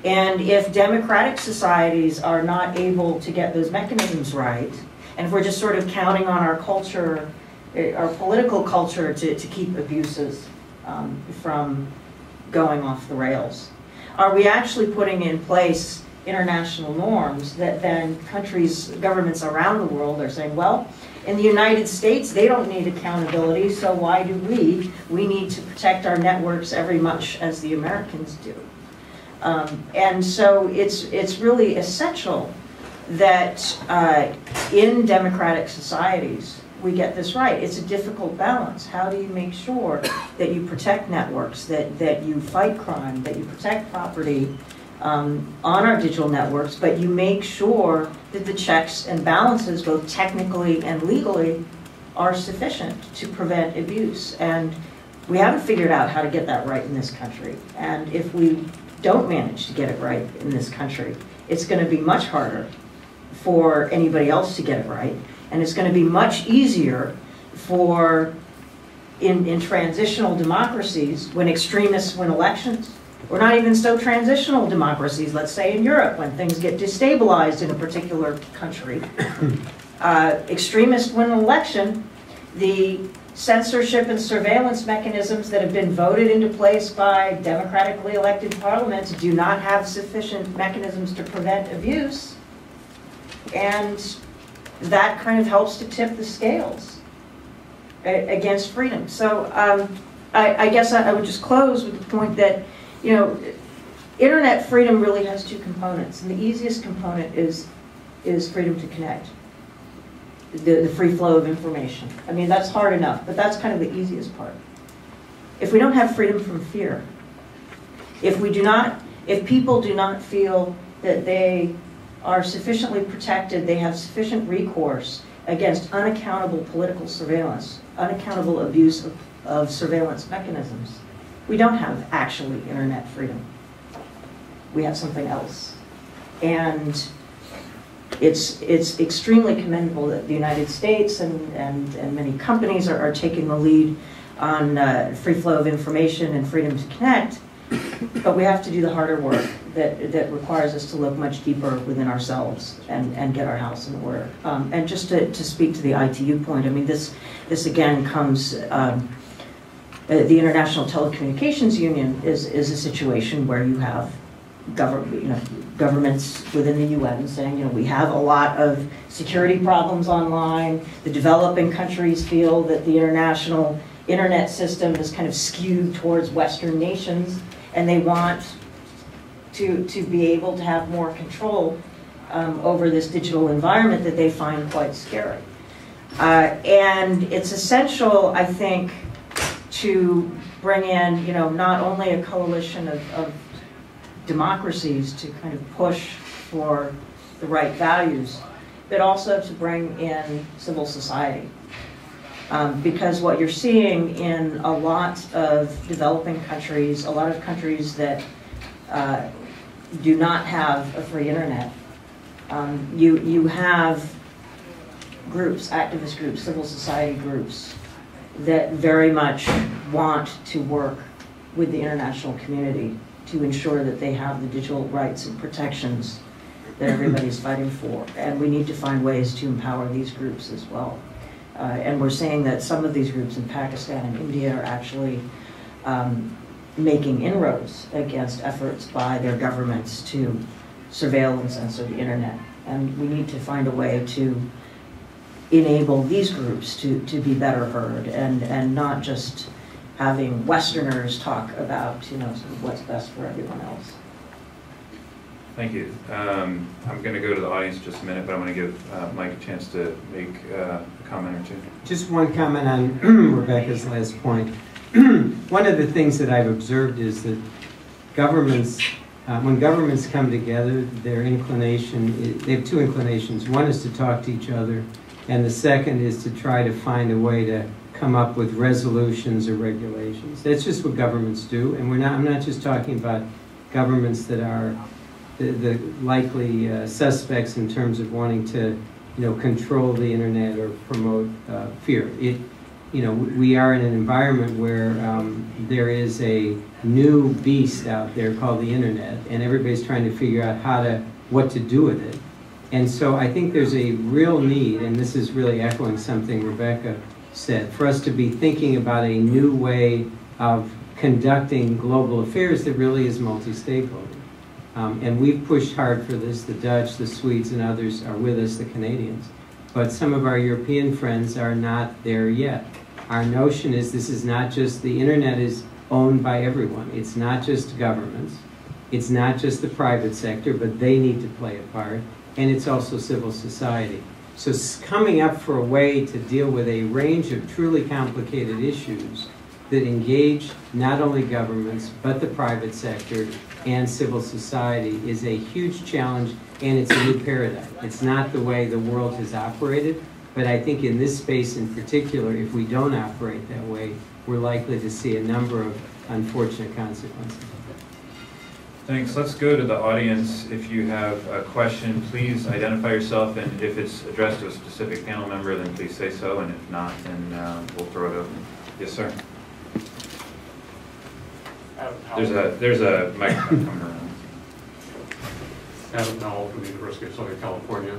And if democratic societies are not able to get those mechanisms right, and if we're just sort of counting on our culture, our political culture to keep abuses from going off the rails, are we actually putting in place international norms that then countries, governments around the world are saying, well, in the United States, they don't need accountability, so why do we? We need to protect our networks every much as the Americans do. And so it's really essential that in democratic societies, we get this right. It's a difficult balance. How do you make sure that you protect networks, that you fight crime, that you protect property on our digital networks, but you make sure that the checks and balances, both technically and legally, are sufficient to prevent abuse. And we haven't figured out how to get that right in this country. And if we don't manage to get it right in this country, it's going to be much harder for anybody else to get it right. And it's going to be much easier for, in transitional democracies, when extremists win elections, or not even so transitional democracies, let's say in Europe, when things get destabilized in a particular country, extremists win an election, the censorship and surveillance mechanisms that have been voted into place by democratically elected parliaments do not have sufficient mechanisms to prevent abuse. And that kind of helps to tip the scales against freedom. So I guess I would just close with the point that, you know, internet freedom really has two components. And the easiest component is freedom to connect. The free flow of information. I mean, that's hard enough, but that's kind of the easiest part. If we don't have freedom from fear, if people do not feel that they are sufficiently protected, they have sufficient recourse against unaccountable political surveillance, unaccountable abuse of surveillance mechanisms, we don't have actually internet freedom. We have something else. And it's extremely commendable that the United States and many companies are taking the lead on free flow of information and freedom to connect, but we have to do the harder work that requires us to look much deeper within ourselves and get our house in order. And just to speak to the ITU point, I mean, this again comes, the International Telecommunications Union is a situation where you have governments within the UN saying, we have a lot of security problems online. The developing countries feel that the international internet system is kind of skewed towards Western nations, and they want to be able to have more control over this digital environment that they find quite scary. And it's essential, I think, to bring in, not only a coalition of democracies to kind of push for the right values, but also to bring in civil society. Because what you're seeing in a lot of developing countries, a lot of countries that do not have a free internet, you have groups, activist groups, civil society groups that very much want to work with the international community to ensure that they have the digital rights and protections that everybody's fighting for. And we need to find ways to empower these groups as well. And we're saying that some of these groups in Pakistan and India are actually making inroads against efforts by their governments to surveil and censor the internet. And we need to find a way to enable these groups to be better heard and not just having Westerners talk about, sort of what's best for everyone else. Thank you. I'm going to go to the audience in just a minute, but I want to give Mike a chance to make a comment or two. Just one comment on Rebecca's last point. One of the things that I've observed is that governments, when governments come together, their inclination, they have two inclinations. One is to talk to each other, and the second is to try to find a way to come up with resolutions or regulations. That's just what governments do, and I'm not just talking about governments that are the likely suspects in terms of wanting to, control the internet or promote fear. We are in an environment where there is a new beast out there called the internet, and everybody's trying to figure out what to do with it. And so I think there's a real need, and this is really echoing something Rebecca said, for us to be thinking about a new way of conducting global affairs that really is multi-stakeholder. And we've pushed hard for this. The Dutch, the Swedes, and others are with us, the Canadians. But some of our European friends are not there yet. Our notion is this is not just, the internet is owned by everyone. It's not just governments. It's not just the private sector, but they need to play a part. And it's also civil society. So coming up for a way to deal with a range of truly complicated issues that engage not only governments, but the private sector and civil society is a huge challenge, and it's a new paradigm. It's not the way the world has operated, but I think in this space in particular, if we don't operate that way, we're likely to see a number of unfortunate consequences. Thanks. Let's go to the audience. If you have a question, please identify yourself, and if it's addressed to a specific panel member, then please say so, and if not, then we'll throw it open. Yes, sir. There's a microphone coming around. Adam Powell from the University of Southern California.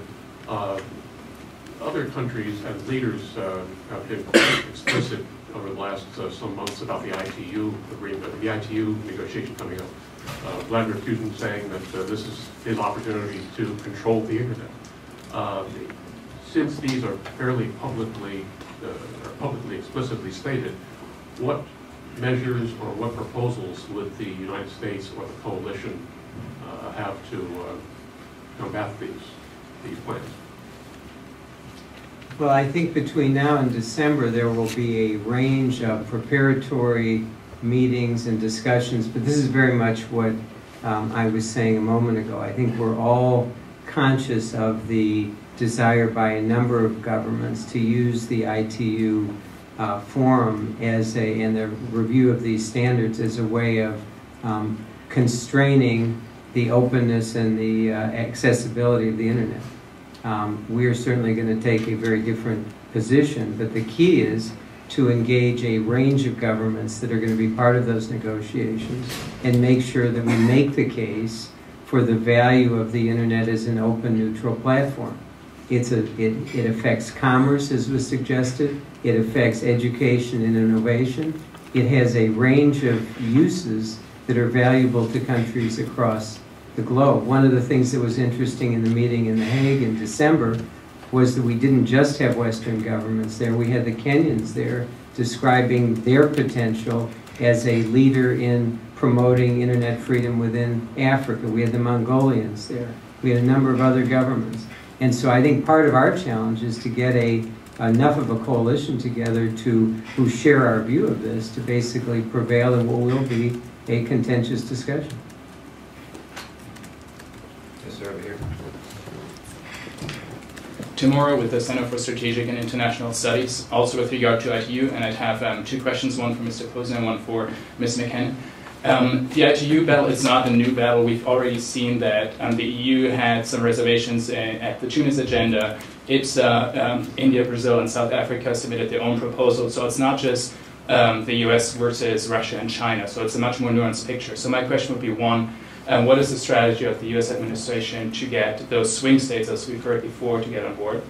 Other countries and leaders have been quite explicit over the last some months about the ITU agreement, the ITU negotiation coming up. Vladimir Putin saying that this is his opportunity to control the internet. Since these are fairly publicly explicitly stated, what measures or what proposals would the United States or the coalition have to combat these plans? Well, I think between now and December there will be a range of preparatory meetings and discussions, but this is very much what I was saying a moment ago. I think we're all conscious of the desire by a number of governments to use the ITU forum and the review of these standards as a way of constraining the openness and the accessibility of the internet. We are certainly going to take a very different position, but the key is to engage a range of governments that are going to be part of those negotiations and make sure that we make the case for the value of the internet as an open, neutral platform. It affects commerce, as was suggested. It affects education and innovation. It has a range of uses that are valuable to countries across the globe. One of the things that was interesting in the meeting in The Hague in December was that we didn't just have Western governments there. We had the Kenyans there describing their potential as a leader in promoting internet freedom within Africa. We had the Mongolians there. We had a number of other governments. And so I think part of our challenge is to get enough of a coalition together who share our view of this to basically prevail in what will be a contentious discussion. Yes, sir, over here. Tomorrow with the Center for Strategic and International Studies, also with regard to ITU, and I'd have two questions, one for Mr. Posner and one for Ms. McKinnon. The ITU battle is not a new battle. We've already seen that the EU had some reservations at the Tunis agenda. It's India, Brazil, and South Africa submitted their own proposals. So it's not just the US versus Russia and China. So it's a much more nuanced picture. So my question would be, one, what is the strategy of the US administration to get those swing states, as we've heard before, to get on board,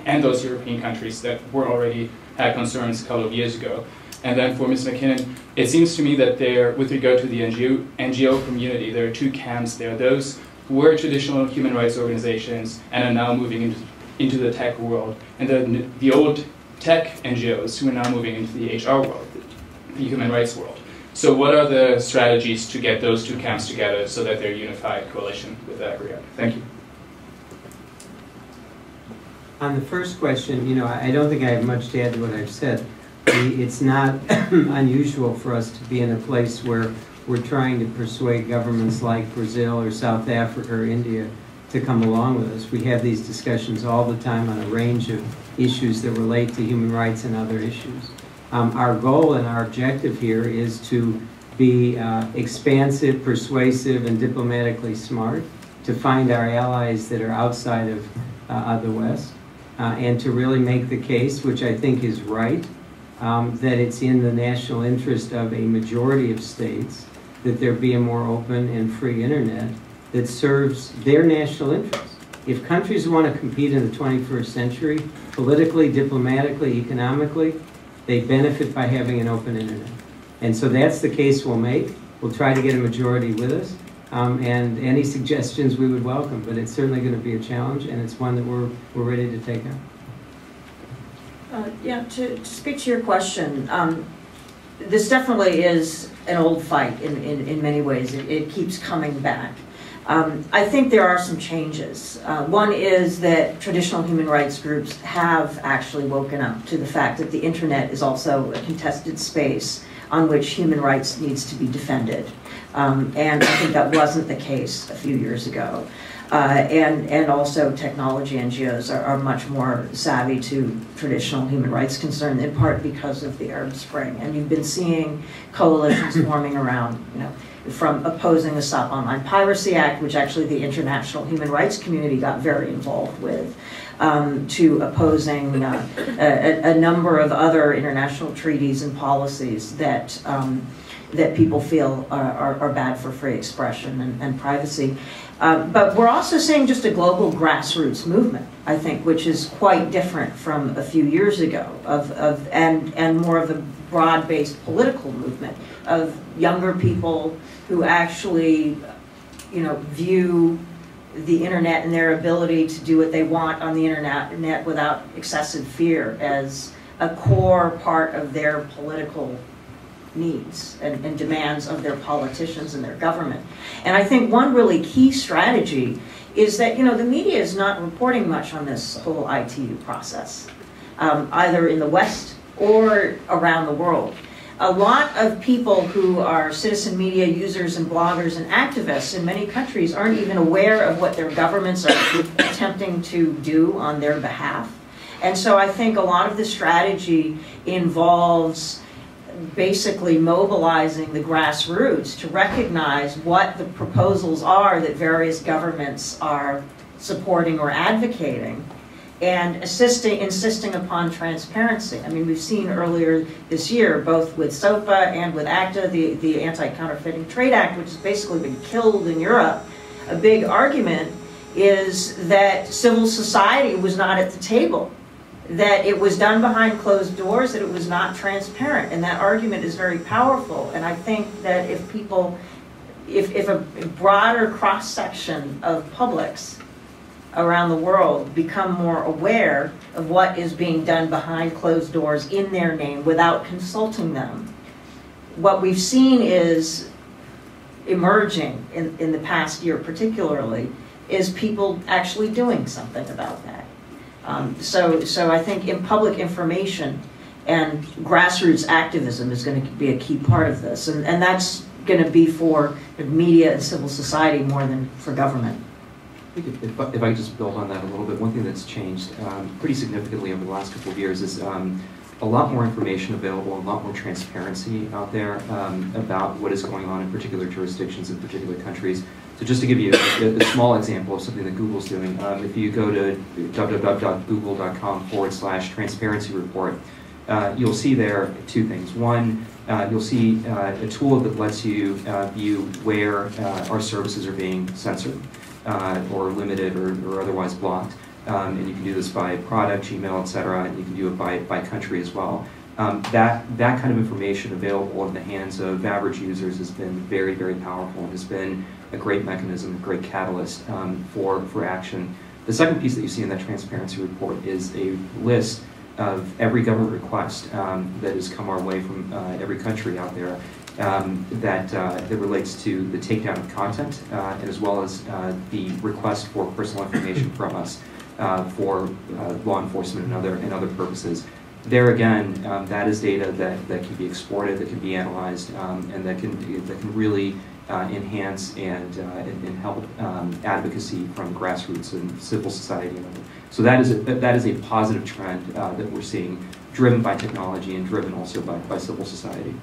and those European countries that were already had concerns a couple of years ago? And then for Ms. McKinnon, it seems to me that there, with regard to the NGO community, there are two camps. There are those who were traditional human rights organizations and are now moving into the tech world, and the old tech NGOs who are now moving into the HR world. the human rights world. So what are the strategies to get those two camps together so that they're a unified coalition with that regard? Thank you. On the first question, I don't think I have much to add to what I've said. It's not unusual for us to be in a place where we're trying to persuade governments like Brazil or South Africa or India to come along with us. We have these discussions all the time on a range of issues that relate to human rights and other issues. Our goal and our objective here is to be expansive, persuasive, and diplomatically smart, to find our allies that are outside of the West, and to really make the case, which I think is right, that it's in the national interest of a majority of states that there be a more open and free internet that serves their national interests. If countries want to compete in the 21st century, politically, diplomatically, economically, they benefit by having an open internet. And so that's the case we'll make. We'll try to get a majority with us. And any suggestions we would welcome, but it's certainly going to be a challenge, and it's one that we're ready to take on. To speak to your question, this definitely is an old fight in many ways. It keeps coming back. I think there are some changes. One is that traditional human rights groups have actually woken up to the fact that the internet is also a contested space on which human rights needs to be defended. And I think that wasn't the case a few years ago. And also technology NGOs are much more savvy to traditional human rights concerns, in part because of the Arab Spring. And you've been seeing coalitions forming around, from opposing the Stop Online Piracy Act, which actually the international human rights community got very involved with, to opposing a number of other international treaties and policies that people feel are bad for free expression and privacy. But we're also seeing just a global grassroots movement, I think, which is quite different from a few years ago, and more of a broad-based political movement of younger people who actually, view the internet and their ability to do what they want on the internet without excessive fear as a core part of their political needs and demands of their politicians and their government. And I think one really key strategy is that, the media is not reporting much on this whole ITU process, either in the West or around the world. A lot of people who are citizen media users and bloggers and activists in many countries aren't even aware of what their governments are attempting to do on their behalf. And so I think a lot of the strategy involves basically mobilizing the grassroots to recognize what the proposals are that various governments are supporting or advocating, and insisting upon transparency. I mean, we've seen earlier this year, both with SOPA and with ACTA, the Anti-Counterfeiting Trade Act, which has basically been killed in Europe, a big argument is that civil society was not at the table, that it was done behind closed doors, that it was not transparent. And that argument is very powerful. And I think that if a broader cross-section of publics around the world become more aware of what is being done behind closed doors in their name without consulting them, what we've seen is emerging in the past year particularly is people actually doing something about that. So I think in public information and grassroots activism is going to be a key part of this, and that's going to be for media and civil society more than for government. If I could just build on that a little bit, one thing that's changed pretty significantly over the last couple of years is a lot more information available, a lot more transparency out there about what is going on in particular jurisdictions in particular countries. So just to give you a small example of something that Google's doing, if you go to www.google.com/transparency report, you'll see there two things. One, you'll see a tool that lets you view where our services are being censored or limited or otherwise blocked. And you can do this by product, Gmail, etc. And you can do it by country as well. That kind of information available in the hands of average users has been very, very powerful and has been a great mechanism, a great catalyst for action. The second piece that you see in that transparency report is a list every government request that has come our way from every country out there that relates to the takedown of content, as well as the request for personal information from us for law enforcement and other purposes. There again, that is data that can be exported, that can be analyzed, and that can really enhance and help advocacy from grassroots and civil society. So that is a positive trend that we're seeing, driven by technology and driven also by civil society.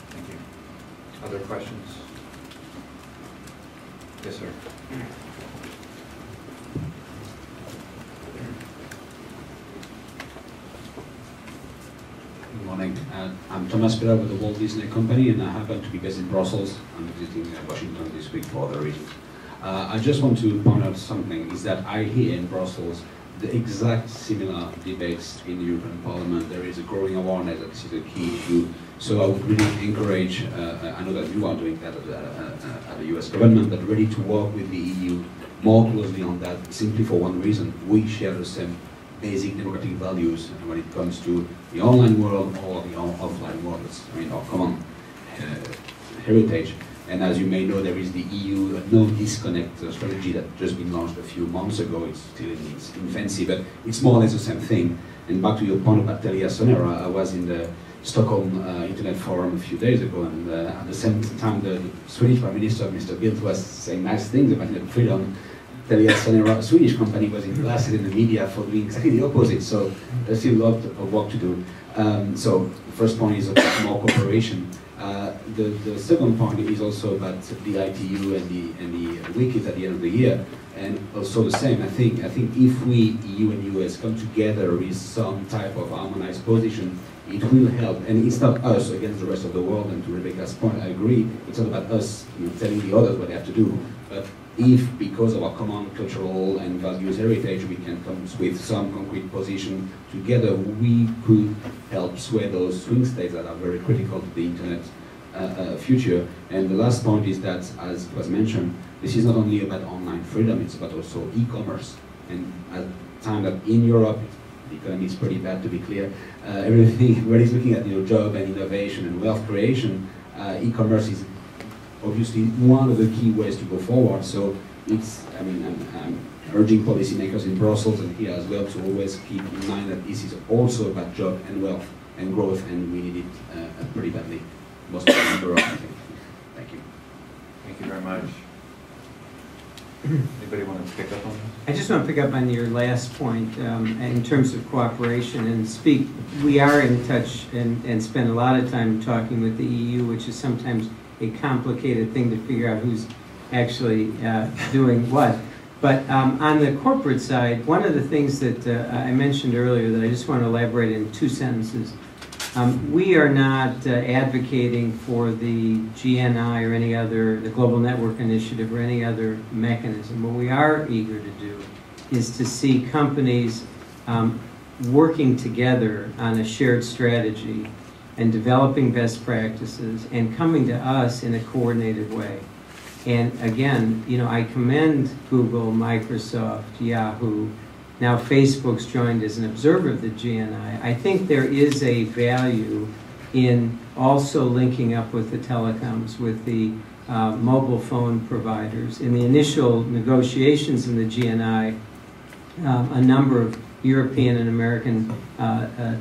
Thank you. Other questions? Yes, sir. Good morning. I'm Thomas Pera with the Walt Disney Company, and I happen to be based in Brussels. I'm visiting Washington this week for other reasons. I just want to point out something, is that I hear in Brussels the exact similar debates in the European Parliament. There is a growing awareness that this is a key issue. So I would really encourage, I know that you are doing that at the US government, but ready to work with the EU more closely on that, simply for one reason: we share the same basic democratic values when it comes to the online world or the offline world. It's, I mean, our common heritage. And as you may know, there is the EU no disconnect strategy that just been launched a few months ago. It's still in its infancy, but it's more or less the same thing. And back to your point about Telia Sonera, I was in the Stockholm Internet Forum a few days ago, and at the same time the Swedish Prime Minister, Mr. Bildt, was saying nice things about net freedom. Telia Sonera, a Swedish company, was blasted in the media for doing exactly the opposite. So there's still a lot of work to do. So the first point is about more cooperation. The second point is also about the ITU and the wikis at the end of the year, and also the same. I think if we, EU and US, come together with some type of harmonized position, it will help. And it's not us against the rest of the world. And to Rebecca's point, I agree. It's not about us, telling the others what they have to do, but if, because of our common cultural and values heritage, we can come with some concrete position together, we could help sway those swing states that are very critical to the internet future. And the last point is that, as was mentioned, this is not only about online freedom, it's about also e-commerce. And at the time that in Europe, the economy is pretty bad, to be clear, everybody's looking at job and innovation and wealth creation. E-commerce is obviously one of the key ways to go forward. So it's, I mean, I'm urging policymakers in Brussels and here as well to always keep in mind that this is also about job and wealth and growth, and we need it pretty badly. Most of the Europe, I think. Thank you. Thank you very much. Anybody want to pick up on this? I just want to pick up on your last point in terms of cooperation and speak. We are in touch and spend a lot of time talking with the EU, which is sometimes a complicated thing to figure out who's actually doing what. But on the corporate side, one of the things that I mentioned earlier that I just want to elaborate in 2 sentences. We are not advocating for the GNI or any other, the Global Network Initiative or any other mechanism. What we are eager to do is to see companies working together on a shared strategy and developing best practices and coming to us in a coordinated way. And again, I commend Google, Microsoft, Yahoo. Now Facebook's joined as an observer of the GNI. I think there is a value in also linking up with the telecoms, with the mobile phone providers. In the initial negotiations in the GNI, a number of European and American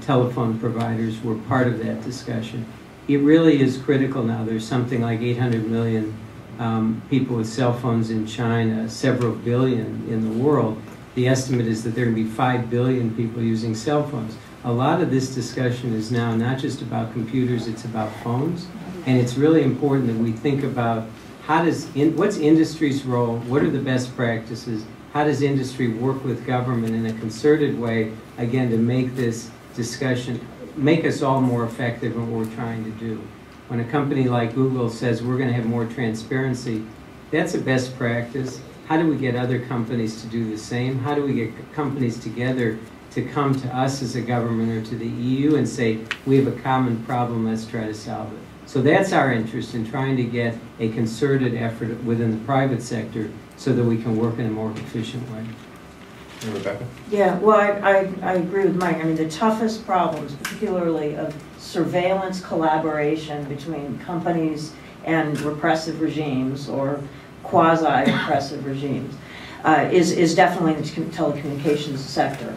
telephone providers were part of that discussion. It really is critical now. There's something like 800 million people with cell phones in China, several billion in the world. The estimate is that there are going to be 5 billion people using cell phones. A lot of this discussion is now not just about computers, it's about phones. And it's really important that we think about what's industry's role, what are the best practices, how does industry work with government in a concerted way, again, to make this discussion, make us all more effective in what we're trying to do. When a company like Google says we're going to have more transparency, that's a best practice. How do we get other companies to do the same? How do we get companies together to come to us as a government or to the EU and say, we have a common problem, let's try to solve it. So that's our interest in trying to get a concerted effort within the private sector so that we can work in a more efficient way. Rebecca? Yeah, well, I agree with Mike. I mean, the toughest problems, particularly of surveillance collaboration between companies and repressive regimes or quasi-repressive regimes, is definitely the telecommunications sector,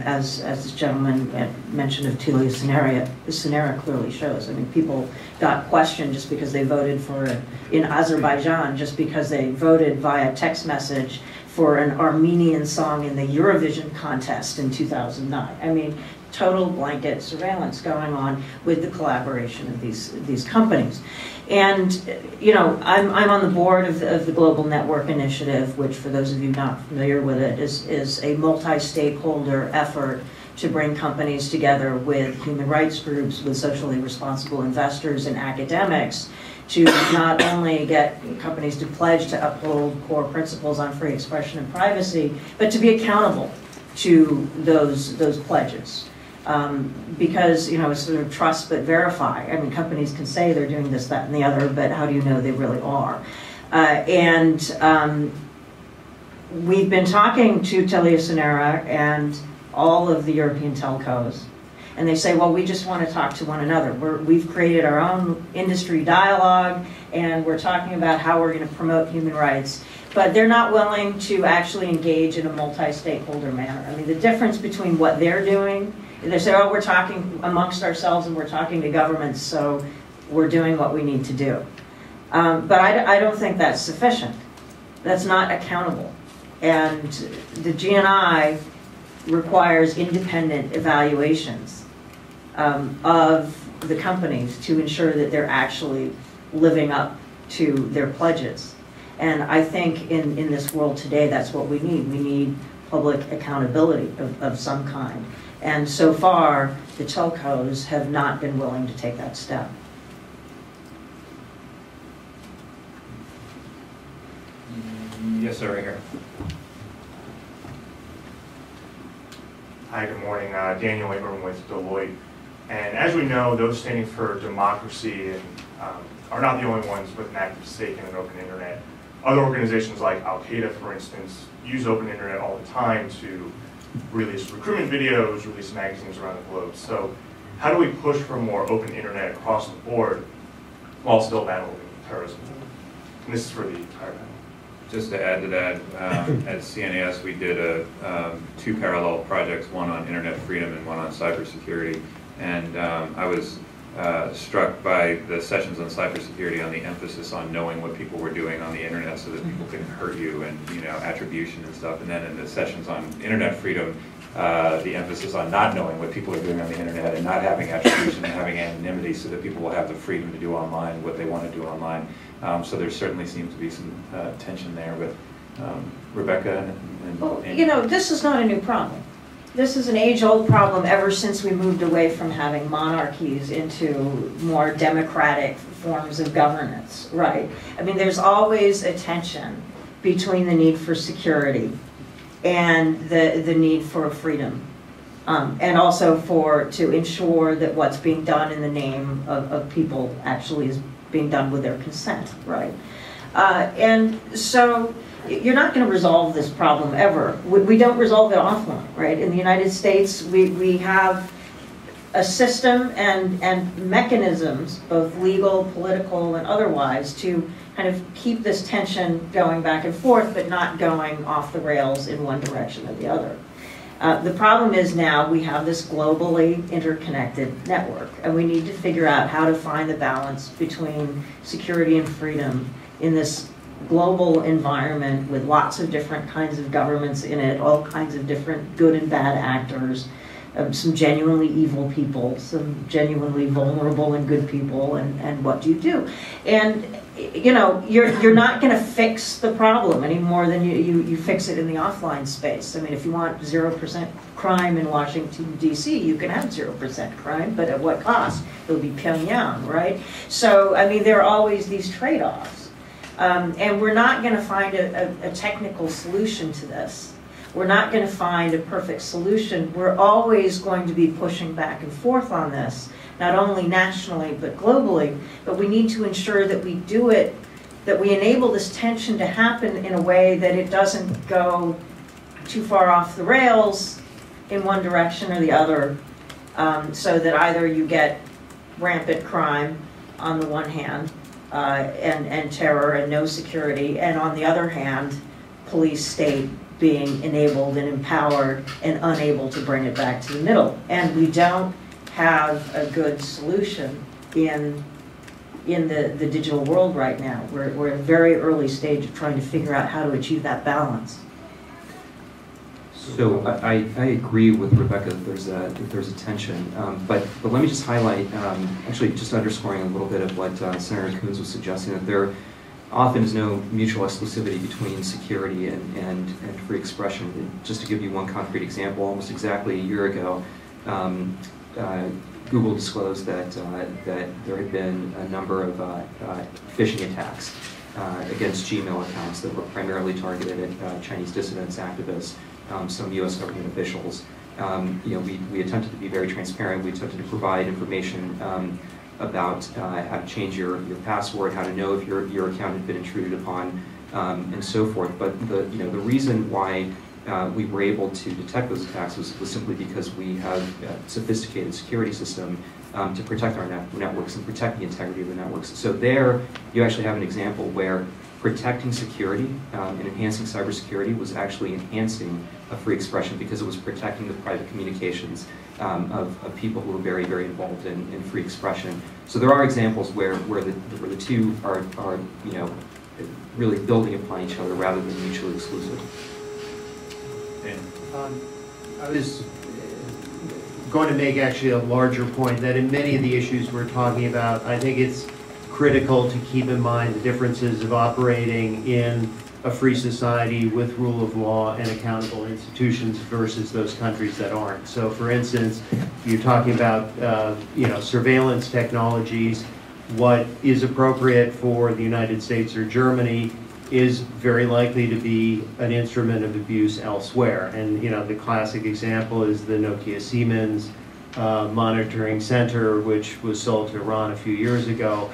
as this gentleman mentioned of TeliaSonera. The Sonera clearly shows. I mean, people got questioned just because they voted for, in Azerbaijan, just because they voted via text message for an Armenian song in the Eurovision contest in 2009. I mean, total blanket surveillance going on with the collaboration of these companies. And, you know, I'm on the board of the Global Network Initiative, which, for those of you not familiar with it, is a multi-stakeholder effort to bring companies together with human rights groups, with socially responsible investors and academics, to not only get companies to pledge to uphold core principles on free expression and privacy, but to be accountable to those pledges. Because, you know, it's sort of trust but verify. I mean, companies can say they're doing this, that, and the other, but how do you know they really are? We've been talking to TeliaSonera and all of the European telcos, and they say, well, we just want to talk to one another. We've created our own industry dialogue, and we're talking about how we're going to promote human rights. But they're not willing to actually engage in a multi-stakeholder manner. I mean, the difference between what they're doing, they say, oh, we're talking amongst ourselves and we're talking to governments, so we're doing what we need to do. But I don't think that's sufficient. That's not accountable. And the GNI requires independent evaluations of the companies to ensure that they're actually living up to their pledges. And I think in this world today, that's what we need. We need public accountability of some kind. And so far, the telcos have not been willing to take that step. Yes, sir, right here. Hi, good morning. Daniel Abram with Deloitte. And as we know, those standing for democracy and, are not the only ones with an active stake in an open internet. Other organizations like Al-Qaeda, for instance, use open internet all the time to release recruitment videos, release magazines around the globe. So how do we push for more open internet across the board while still battling terrorism? And this is for the entire panel. Just to add to that, at CNAS we did two parallel projects, one on internet freedom and one on cybersecurity. And I was struck by the sessions on cybersecurity on the emphasis on knowing what people were doing on the internet so that people couldn't hurt you, and, you know, attribution and stuff. And then in the sessions on internet freedom, the emphasis on not knowing what people are doing on the internet and not having attribution and having anonymity so that people will have the freedom to do online what they want to do online. So there certainly seems to be some tension there. But Rebecca and well, you know, this is not a new problem. This is an age-old problem ever since we moved away from having monarchies into more democratic forms of governance, right? I mean, there's always a tension between the need for security and the need for freedom, and also to ensure that what's being done in the name of people actually is being done with their consent, right? And so you're not going to resolve this problem ever. We don't resolve it offline, right? In the United States, we have a system and mechanisms, both legal, political, and otherwise, to kind of keep this tension going back and forth, but not going off the rails in one direction or the other. The problem is now we have this globally interconnected network, and we need to figure out how to find the balance between security and freedom in this global environment with lots of different kinds of governments in it, all kinds of different good and bad actors, some genuinely evil people, some genuinely vulnerable and good people, and what do you do? And, you know, you're not going to fix the problem any more than you fix it in the offline space. I mean, if you want 0% crime in Washington, D.C., you can have 0% crime, but at what cost? It'll be Pyongyang, right? So, I mean, there are always these trade-offs. And we're not going to find a technical solution to this. We're not going to find a perfect solution. We're always going to be pushing back and forth on this, not only nationally but globally. But we need to ensure that we do it, that we enable this tension to happen in a way that it doesn't go too far off the rails in one direction or the other, so that either you get rampant crime on the one hand, and terror and no security, and on the other hand, police state being enabled and empowered and unable to bring it back to the middle. And we don't have a good solution in the digital world right now. We're at a very early stage of trying to figure out how to achieve that balance. So I agree with Rebecca that there's a tension, but let me just highlight, actually just underscoring a little bit of what Senator Coons was suggesting, that there often is no mutual exclusivity between security and free expression. And just to give you one concrete example, almost exactly a year ago, Google disclosed that there had been a number of phishing attacks against Gmail accounts that were primarily targeted at Chinese dissidents, activists, some U.S. government officials. We attempted to be very transparent. We attempted to provide information about how to change your password, how to know if your account had been intruded upon, and so forth. But the reason why we were able to detect those attacks was simply because we have a sophisticated security system to protect our networks and protect the integrity of the networks. So there, you actually have an example where protecting security and enhancing cybersecurity was actually enhancing a free expression because it was protecting the private communications of people who are very, very involved in free expression. So there are examples where the two are really building upon each other rather than mutually exclusive. I was going to make actually a larger point that in many of the issues we're talking about, I think it's critical to keep in mind the differences of operating in a free society with rule of law and accountable institutions versus those countries that aren't. So for instance, you're talking about surveillance technologies. What is appropriate for the United States or Germany is very likely to be an instrument of abuse elsewhere. And the classic example is the Nokia Siemens monitoring center, which was sold to Iran a few years ago.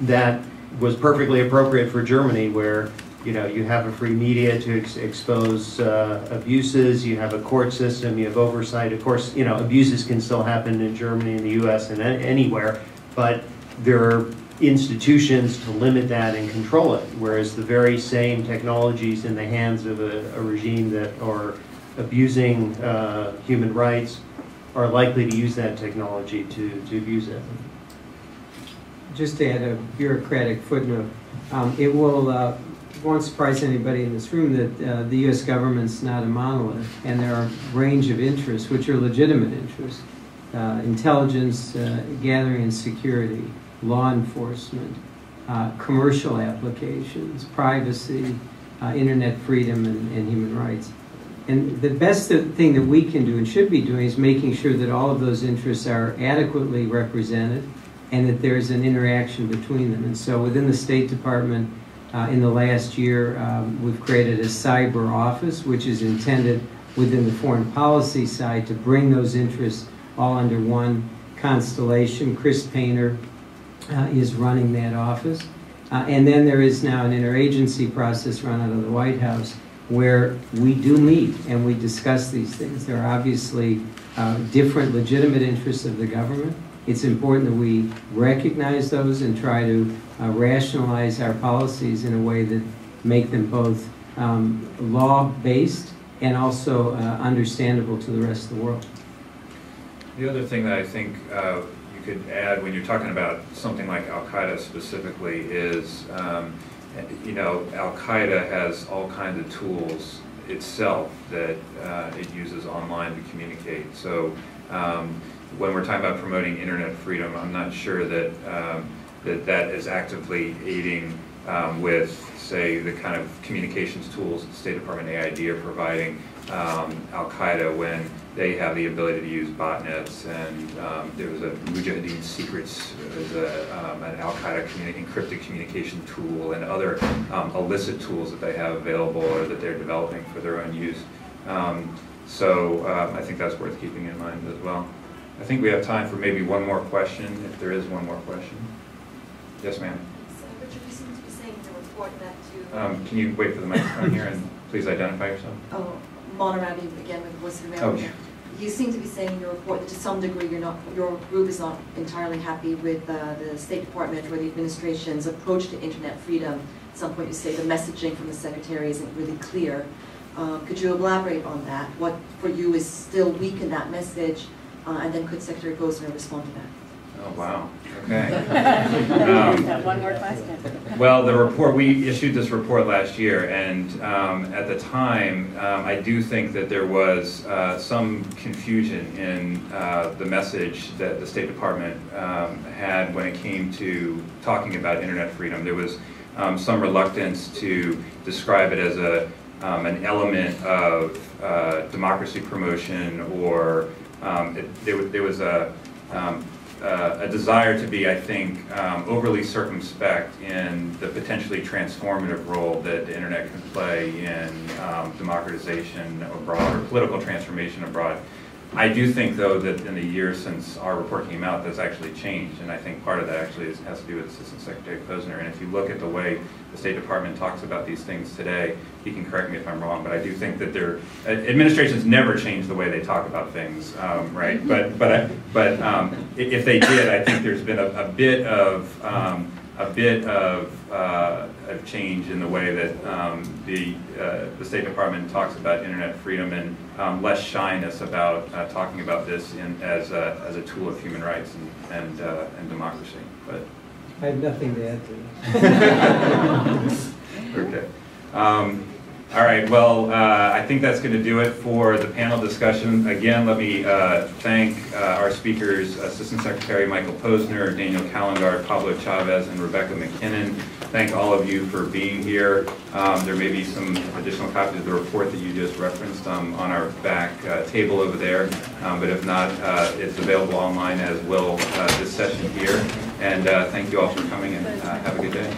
That was perfectly appropriate for Germany, where you have a free media to expose abuses, you have a court system, you have oversight. Of course, abuses can still happen in Germany, in the U.S., and anywhere, but there are institutions to limit that and control it, whereas the very same technologies in the hands of a regime that are abusing human rights are likely to use that technology to abuse it. Just to add a bureaucratic footnote, it won't surprise anybody in this room that the U.S. government's not a monolith, and there are a range of interests, which are legitimate interests. Intelligence gathering and security, law enforcement, commercial applications, privacy, internet freedom, and human rights. And the best thing that we can do and should be doing is making sure that all of those interests are adequately represented and that there's an interaction between them. And so within the State Department, in the last year, we've created a cyber office, which is intended within the foreign policy side to bring those interests all under one constellation. Chris Painter is running that office. And then there is now an interagency process run out of the White House where we do meet and we discuss these things. There are obviously different legitimate interests of the government. It's important that we recognize those and try to rationalize our policies in a way that make them both law-based and also understandable to the rest of the world. The other thing that I think you could add when you're talking about something like Al-Qaeda specifically is, Al-Qaeda has all kinds of tools itself that it uses online to communicate. So when we're talking about promoting internet freedom, I'm not sure that that is actively aiding with, say, the kind of communications tools that the State Department AID are providing Al-Qaeda when they have the ability to use botnets, and there was a Mujahideen Secrets, an Al-Qaeda encrypted communication tool, and other illicit tools that they have available or that they're developing for their own use. So I think that's worth keeping in mind as well. I think we have time for maybe one more question, if there is one more question. Yes, ma'am. So, Richard, you seem to be saying in the report that you... can you wait for the microphone here? And Please identify yourself. Oh, Mona Rabi again with Voice of America. Oh, yeah. You seem to be saying in your report that to some degree your group is not entirely happy with the State Department or the administration's approach to internet freedom. At some point you say the messaging from the Secretary isn't really clear. Could you elaborate on that? What for you is still weak in that message? And then could Secretary Posner respond to that? Oh, wow. Okay. One more question. Well, the report, we issued this report last year, and at the time, I do think that there was some confusion in the message that the State Department had when it came to talking about internet freedom. There was some reluctance to describe it as an element of democracy promotion, or there was a desire to be, I think, overly circumspect in the potentially transformative role that the internet can play in democratization abroad or political transformation abroad. I do think, though, that in the years since our report came out, that's actually changed, and I think part of that actually has to do with Assistant Secretary Posner. And if you look at the way the State Department talks about these things today, he can correct me if I'm wrong, but I do think that their administrations never change the way they talk about things, right? But if they did, I think there's been a bit of change in the way that the State Department talks about internet freedom, and less shyness about talking about this as a tool of human rights and democracy. But I have nothing to add to that. okay. All right, well, I think that's going to do it for the panel discussion. Again, let me thank our speakers, Assistant Secretary Michael Posner, Daniel Calendar, Pablo Chavez, and Rebecca McKinnon. Thank all of you for being here. There may be some additional copies of the report that you just referenced on our back table over there, but if not, it's available online, as will this session here. And thank you all for coming, and have a good day.